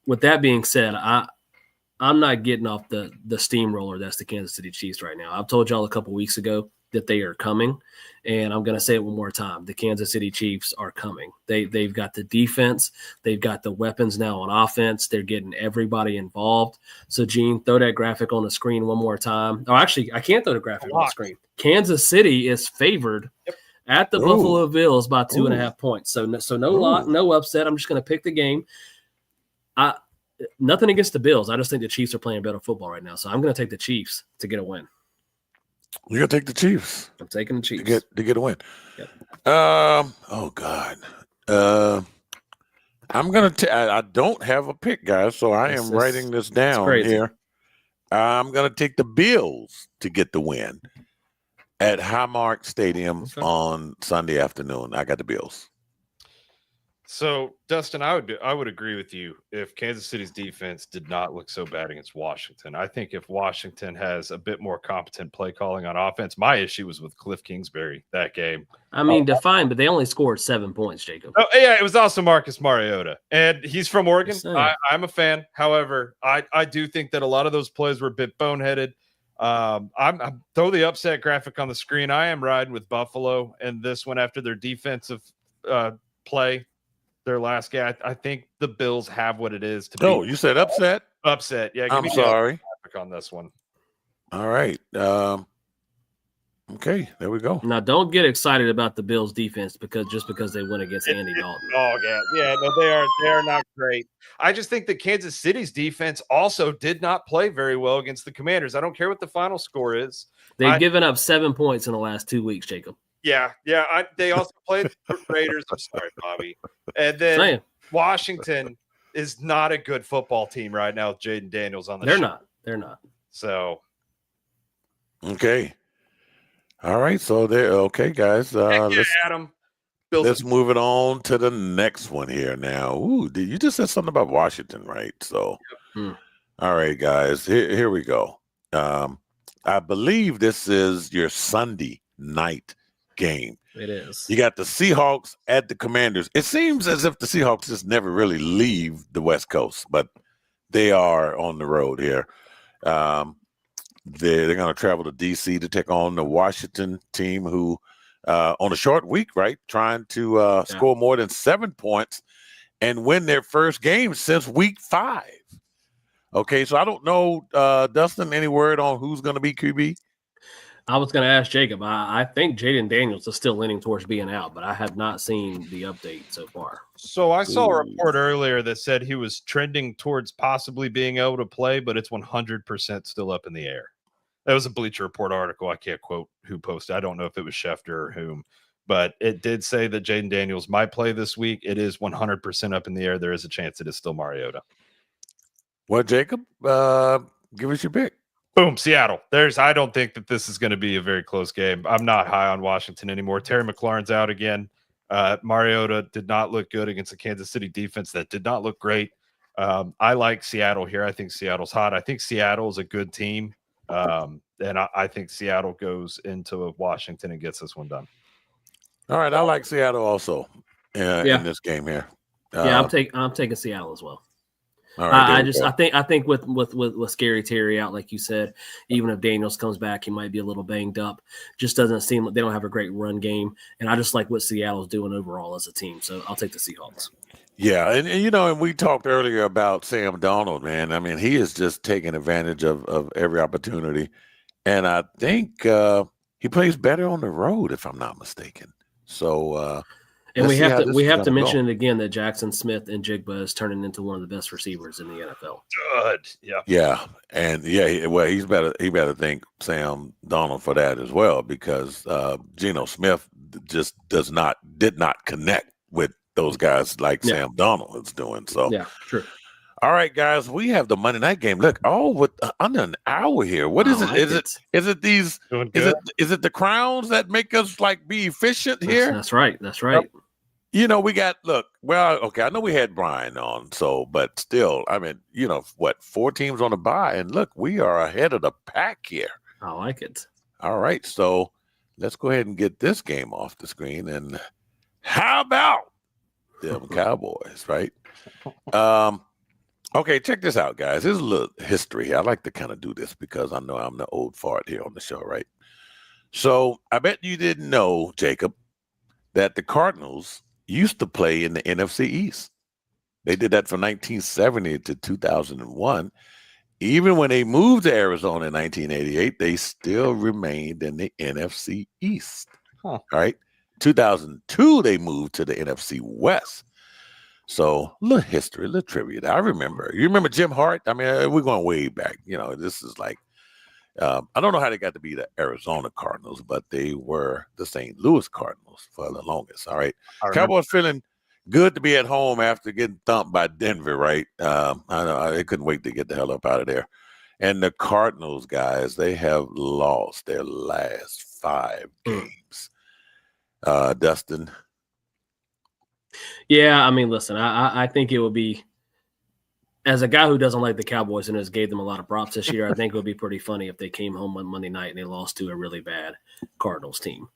With that being said, I'm not getting off the steamroller that's the Kansas City Chiefs right now. I've told y'all a couple weeks ago that they are coming, and I'm going to say it one more time. The Kansas City Chiefs are coming. They've got the defense. They've got the weapons now on offense. They're getting everybody involved. So, Gene, throw that graphic on the screen one more time. Oh, actually, I can't throw the graphic on the screen. Kansas City is favored at the Buffalo Bills by 2.5 points. So no upset. I'm just going to pick the game. Nothing against the Bills. I just think the Chiefs are playing better football right now. So I'm going to take the Chiefs to get a win. You're going to take the Chiefs? I'm taking the Chiefs. To get a win. Yep. Oh, God. I'm going to I don't have a pick, guys, so I am writing this down here. I'm going to take the Bills to get the win at Highmark Stadium on Sunday afternoon. I got the Bills. So, Dustin, I would agree with you if Kansas City's defense did not look so bad against Washington. I think if Washington has a bit more competent play calling on offense, my issue was with Cliff Kingsbury that game. I mean, defined, but they only scored 7 points, Jacob. Oh, yeah, it was also Marcus Mariota, and he's from Oregon. I'm a fan. However, I do think that a lot of those plays were a bit boneheaded. I'm throw the upset graphic on the screen. I am riding with Buffalo and this one after their defensive play. Their last game. I think the Bills have what it is to be. Oh, you said upset? Upset. Yeah. I'm sorry. On this one. All right. Okay, there we go. Now, don't get excited about the Bills' defense because they went against Andy Dalton. Oh, yeah. No, they are not great. I just think that Kansas City's defense also did not play very well against the Commanders. I don't care what the final score is. They've given up 7 points in the last 2 weeks, Jacob. Yeah. They also played the Raiders. I'm sorry, Bobby. And then Washington is not a good football team right now with Jaden Daniels on the show. They're not. So. Okay. All right. So okay, guys. Adam. let's move it on to the next one here now. Ooh, you just said something about Washington, right? So, all right, guys, here we go. I believe this is your Sunday night game. It is. You got the Seahawks at the Commanders. It seems as if the Seahawks just never really leave the West Coast, but they are on the road here. They're going to travel to D.C. to take on the Washington team who, on a short week, right, trying to score more than 7 points and win their first game since week 5. Okay, so I don't know, Dustin, any word on who's going to be QB? I was going to ask Jacob. I think Jaden Daniels is still leaning towards being out, but I have not seen the update so far. So I saw a report earlier that said he was trending towards possibly being able to play, but it's 100% still up in the air. That was a Bleacher Report article. I can't quote who posted. I don't know if it was Schefter or whom, but it did say that Jaden Daniels might play this week. It is 100% up in the air. There is a chance it is still Mariota. Well, Jacob, give us your pick. Boom, Seattle. I don't think that this is going to be a very close game. I'm not high on Washington anymore. Terry McLaurin's out again. Mariota did not look good against the Kansas City defense that did not look great. I like Seattle here. I think Seattle's hot. I think Seattle is a good team. And I think Seattle goes into Washington and gets this one done. All right, I like Seattle also in this game here. I'm taking Seattle as well. All right, I think with Scary Terry out, like you said, even if Daniels comes back, he might be a little banged up. Just doesn't seem like they don't have a great run game, and I just like what Seattle's doing overall as a team. So I'll take the Seahawks. Yeah, and we talked earlier about Sam Darnold, man. I mean, he is just taking advantage of every opportunity, and I think he plays better on the road, if I'm not mistaken. So. And we have to mention it again that Jackson Smith and Jigba is turning into one of the best receivers in the NFL. Good, yeah, yeah, and he's better. He better thank Sam Darnold for that as well, because Geno Smith just did not connect with those guys like Sam Darnold is doing. So yeah, true. All right, guys, we have the Monday night game. Look, with under an hour here. What is it? Is it these? Is it the crowns that make us like be efficient here? That's right. That's right. We got I know we had Brian on, but still, I mean, 4 teams on the bye, and look, we are ahead of the pack here. I like it. All right, so let's go ahead and get this game off the screen. And how about them Cowboys, right? Okay, check this out, guys. This is a little history. I like to kind of do this because I know I'm the old fart here on the show, right? So I bet you didn't know, Jacob, that the Cardinals used to play in the NFC East. They did that from 1970 to 2001. Even when they moved to Arizona in 1988, they still remained in the NFC East. Huh. All right. 2002, they moved to the NFC West. So a little history, a little trivia. I remember. You remember Jim Hart? I mean, we're going way back. This is like, I don't know how they got to be the Arizona Cardinals, but they were the St. Louis Cardinals for the longest. All right. Cowboys feeling good to be at home after getting thumped by Denver, right? I know they couldn't wait to get the hell up out of there. And the Cardinals, guys, they have lost their last 5 games. Dustin? Yeah, I mean, listen, I think it would be, as a guy who doesn't like the Cowboys and has gave them a lot of props this year, I think it would be pretty funny if they came home on Monday night and they lost to a really bad Cardinals team.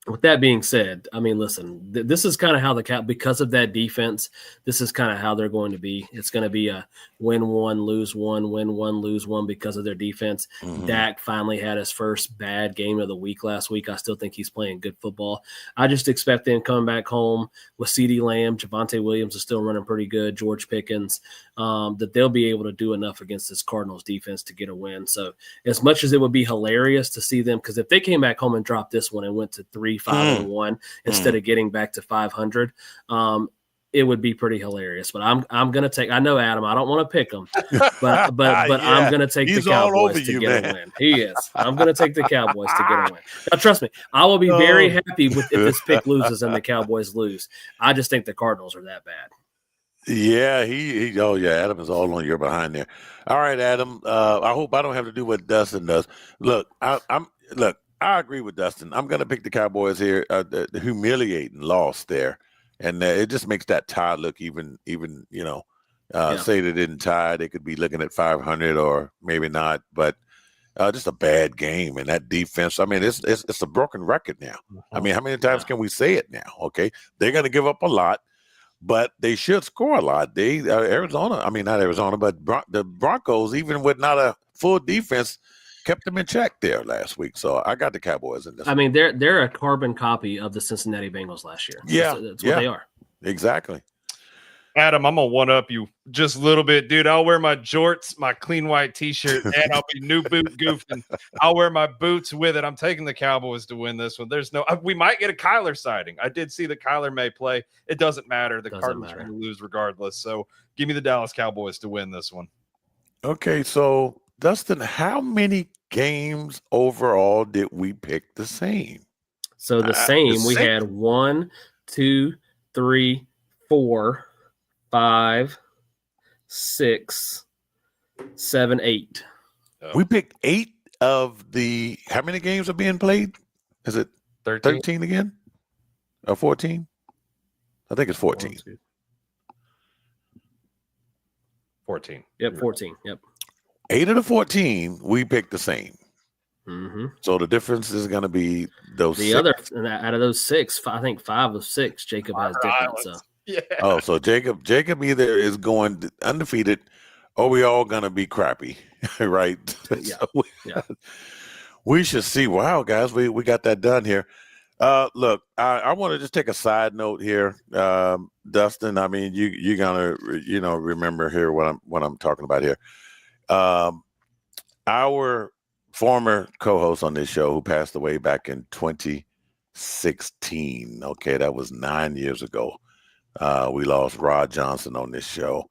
With that being said, I mean, listen, this is kind of how because of that defense, this is kind of how they're going to be. It's going to be a win 1, lose 1, win 1, lose 1 because of their defense. Mm-hmm. Dak finally had his first bad game of the week last week. I still think he's playing good football. I just expect them coming back home with CeeDee Lamb. Javonte Williams is still running pretty good. George Pickens, that they'll be able to do enough against this Cardinals defense to get a win. So as much as it would be hilarious to see them, because if they came back home and dropped this one and went to 3-5-1 instead of getting back to 500, it would be pretty hilarious. But I'm gonna take. I know Adam. I don't want to pick them, but yeah, I'm gonna take the Cowboys to get a win. He is. I'm gonna take the Cowboys to get a win. Now, trust me, I will be very happy if this pick loses and the Cowboys lose. I just think the Cardinals are that bad. Yeah, Adam is all on your behind there. All right, Adam. I hope I don't have to do what Dustin does. Look, I I agree with Dustin. I'm going to pick the Cowboys here. The humiliating loss there, and it just makes that tie look even. Say they didn't tie, they could be looking at 500 or maybe not, but just a bad game. And that defense, I mean, it's a broken record now. I mean, how many times can we say it now? Okay, they're going to give up a lot, but they should score a lot. Not Arizona, but the Broncos, even with not a full defense, kept them in check there last week. So I got the Cowboys in this. I mean, they're a carbon copy of the Cincinnati Bengals last year. Yeah, that's what they are. Exactly. Adam, I'm gonna one up you just a little bit, dude. I'll wear my jorts, my clean white t-shirt, and I'll be new boot goofing. I'll wear my boots with it. I'm taking the Cowboys to win this one. We might get a Kyler sighting. I did see that Kyler may play. It doesn't matter. The Cardinals are going to lose regardless. So give me the Dallas Cowboys to win this one. Okay, so Dustin, how many games overall did we pick the same? So the same. We had 1, 2, 3, 4, 5, 6, 7, 8. We picked 8 of the. How many games are being played? Is it 13 again? Or 14? I think it's 14. 14. Yep, 14. Yep. 8 of the 14, we picked the same. Mm-hmm. So the difference is going to be those. The 6. other out of those 6, I think 5 of 6, Jacob has different. So. Yeah. Oh, so Jacob either is going undefeated, or we all going to be crappy, right? Yeah. So we should see. Wow, guys, we got that done here. Look, I want to just take a side note here, Dustin. I mean, you're gonna remember here what I'm talking about here. Our former co-host on this show, who passed away back in 2016. Okay, that was 9 years ago. We lost Rod Johnson on this show,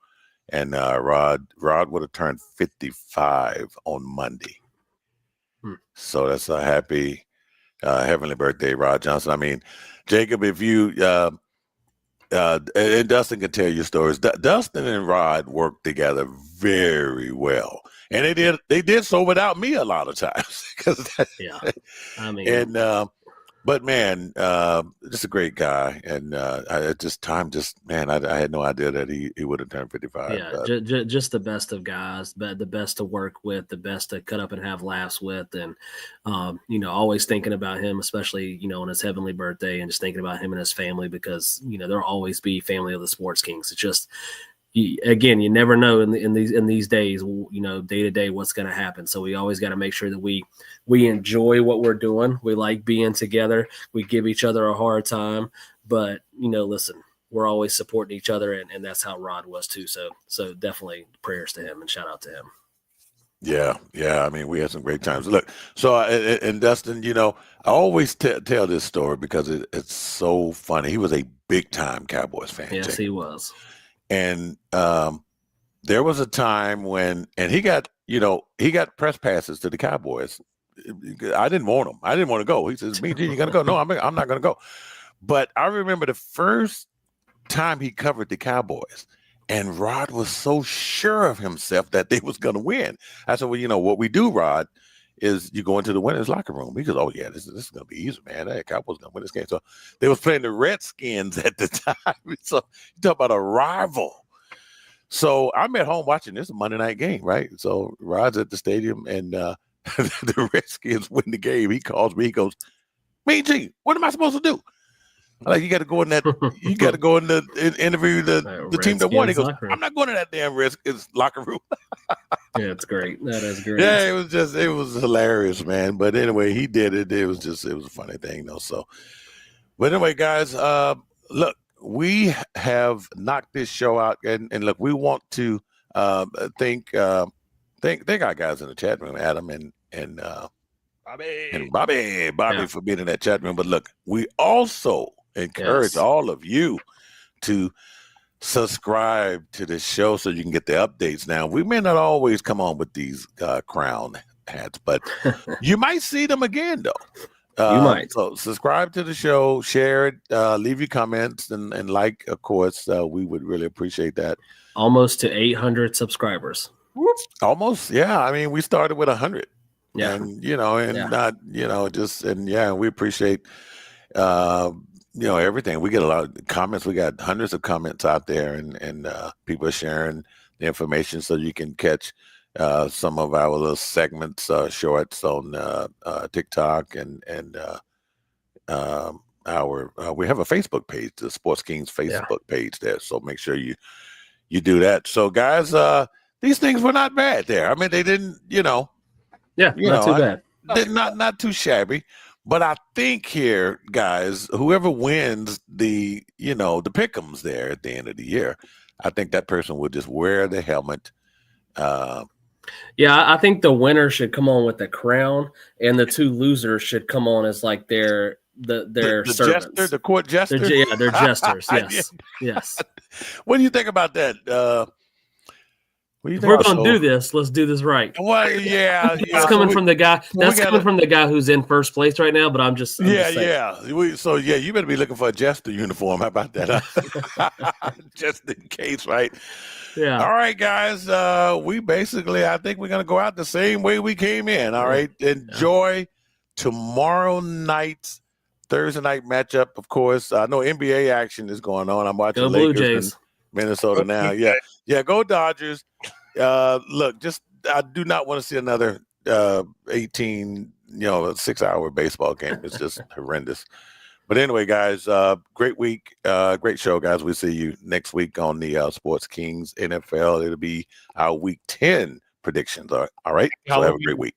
and Rod would have turned 55 on Monday. So that's a happy. Heavenly birthday, Rod Johnson. I mean, Jacob, if you and Dustin can tell you stories. Dustin and Rod worked together very well, and they did so without me a lot of times. But man, just a great guy, and I had no idea that he would have turned 55. Yeah, just the best of guys, but the best to work with, the best to cut up and have laughs with, and always thinking about him, especially on his heavenly birthday, and just thinking about him and his family, because there'll always be family of the Sports Kings. It's just. You never know in these days, day to day, what's going to happen. So we always got to make sure that we enjoy what we're doing. We like being together. We give each other a hard time, but listen, we're always supporting each other, and that's how Rod was too. So definitely prayers to him and shout out to him. Yeah. I mean, we had some great times. Look, so and Dustin, I always tell this story because it's so funny. He was a big time Cowboys fan. Yes, he was. And there was a time when, and he got press passes to the Cowboys. I didn't want him. I didn't want to go. He says, "Me, you gonna go?" No, I'm not gonna go. But I remember the first time he covered the Cowboys, and Rod was so sure of himself that they was gonna win. I said, "Well, what we do, Rod, is you go into the winner's locker room." He goes, "Oh yeah, this is gonna be easy, man. That Cowboys gonna win this game." So they was playing the Redskins at the time. So you talk about a rival. So I'm at home watching this Monday night game, right? So Rod's at the stadium, and the Redskins win the game. He calls me. He goes, "Mean Gene, what am I supposed to do?" I'm like, you got to go in that. You got to go in the interview the team that won. He goes, "I'm not going to that damn Redskins locker room." Yeah, it's great. That is great. Yeah, it was hilarious, man. But anyway, he did it. It was a funny thing, though. So, but anyway, guys, look, we have knocked this show out, and look, we want to thank our guys in the chat room, Adam and Bobby for being in that chat room. But look, we also encourage all of you to subscribe to the show so you can get the updates. Now, we may not always come on with these crown hats, but you might see them again, though. You might. So subscribe to the show, share it, leave your comments, and like, of course. We would really appreciate that. Almost to 800 subscribers. Almost, yeah. I mean, we started with 100. and not just we appreciate everything. We get a lot of comments. We got hundreds of comments out there, and people are sharing the information so you can catch some of our little segments, shorts on TikTok, and we have a Facebook page, the Sports Kings Facebook page there. So make sure you do that. So guys, these things were not bad there. I mean, they didn't, not too bad. Not too shabby. But I think here, guys, whoever wins the pick'ems there at the end of the year, I think that person would just wear the helmet. I think the winner should come on with the crown, and the two losers should come on as like their servants. Jester, the court jester. They're jesters. Yes, yes. What do you think about that? If we're going to do this, let's do this right. Well, yeah. That's coming from the guy. That's coming from the guy who's in first place right now. But I'm just you better be looking for a jester uniform. How about that? Just in case, right? Yeah. All right, guys. We basically, I think we're going to go out the same way we came in. All right. Enjoy tomorrow night's Thursday night matchup. Of course, I know NBA action is going on. I'm watching Blue Lakers Jays. and Minnesota now. Yeah. Go Dodgers. Look, I do not want to see another 18, 6-hour baseball game. It's just horrendous. But anyway, guys, great week, great show, guys. We'll see you next week on the Sports Kings NFL. It'll be our Week 10 predictions. All right. So have a great week.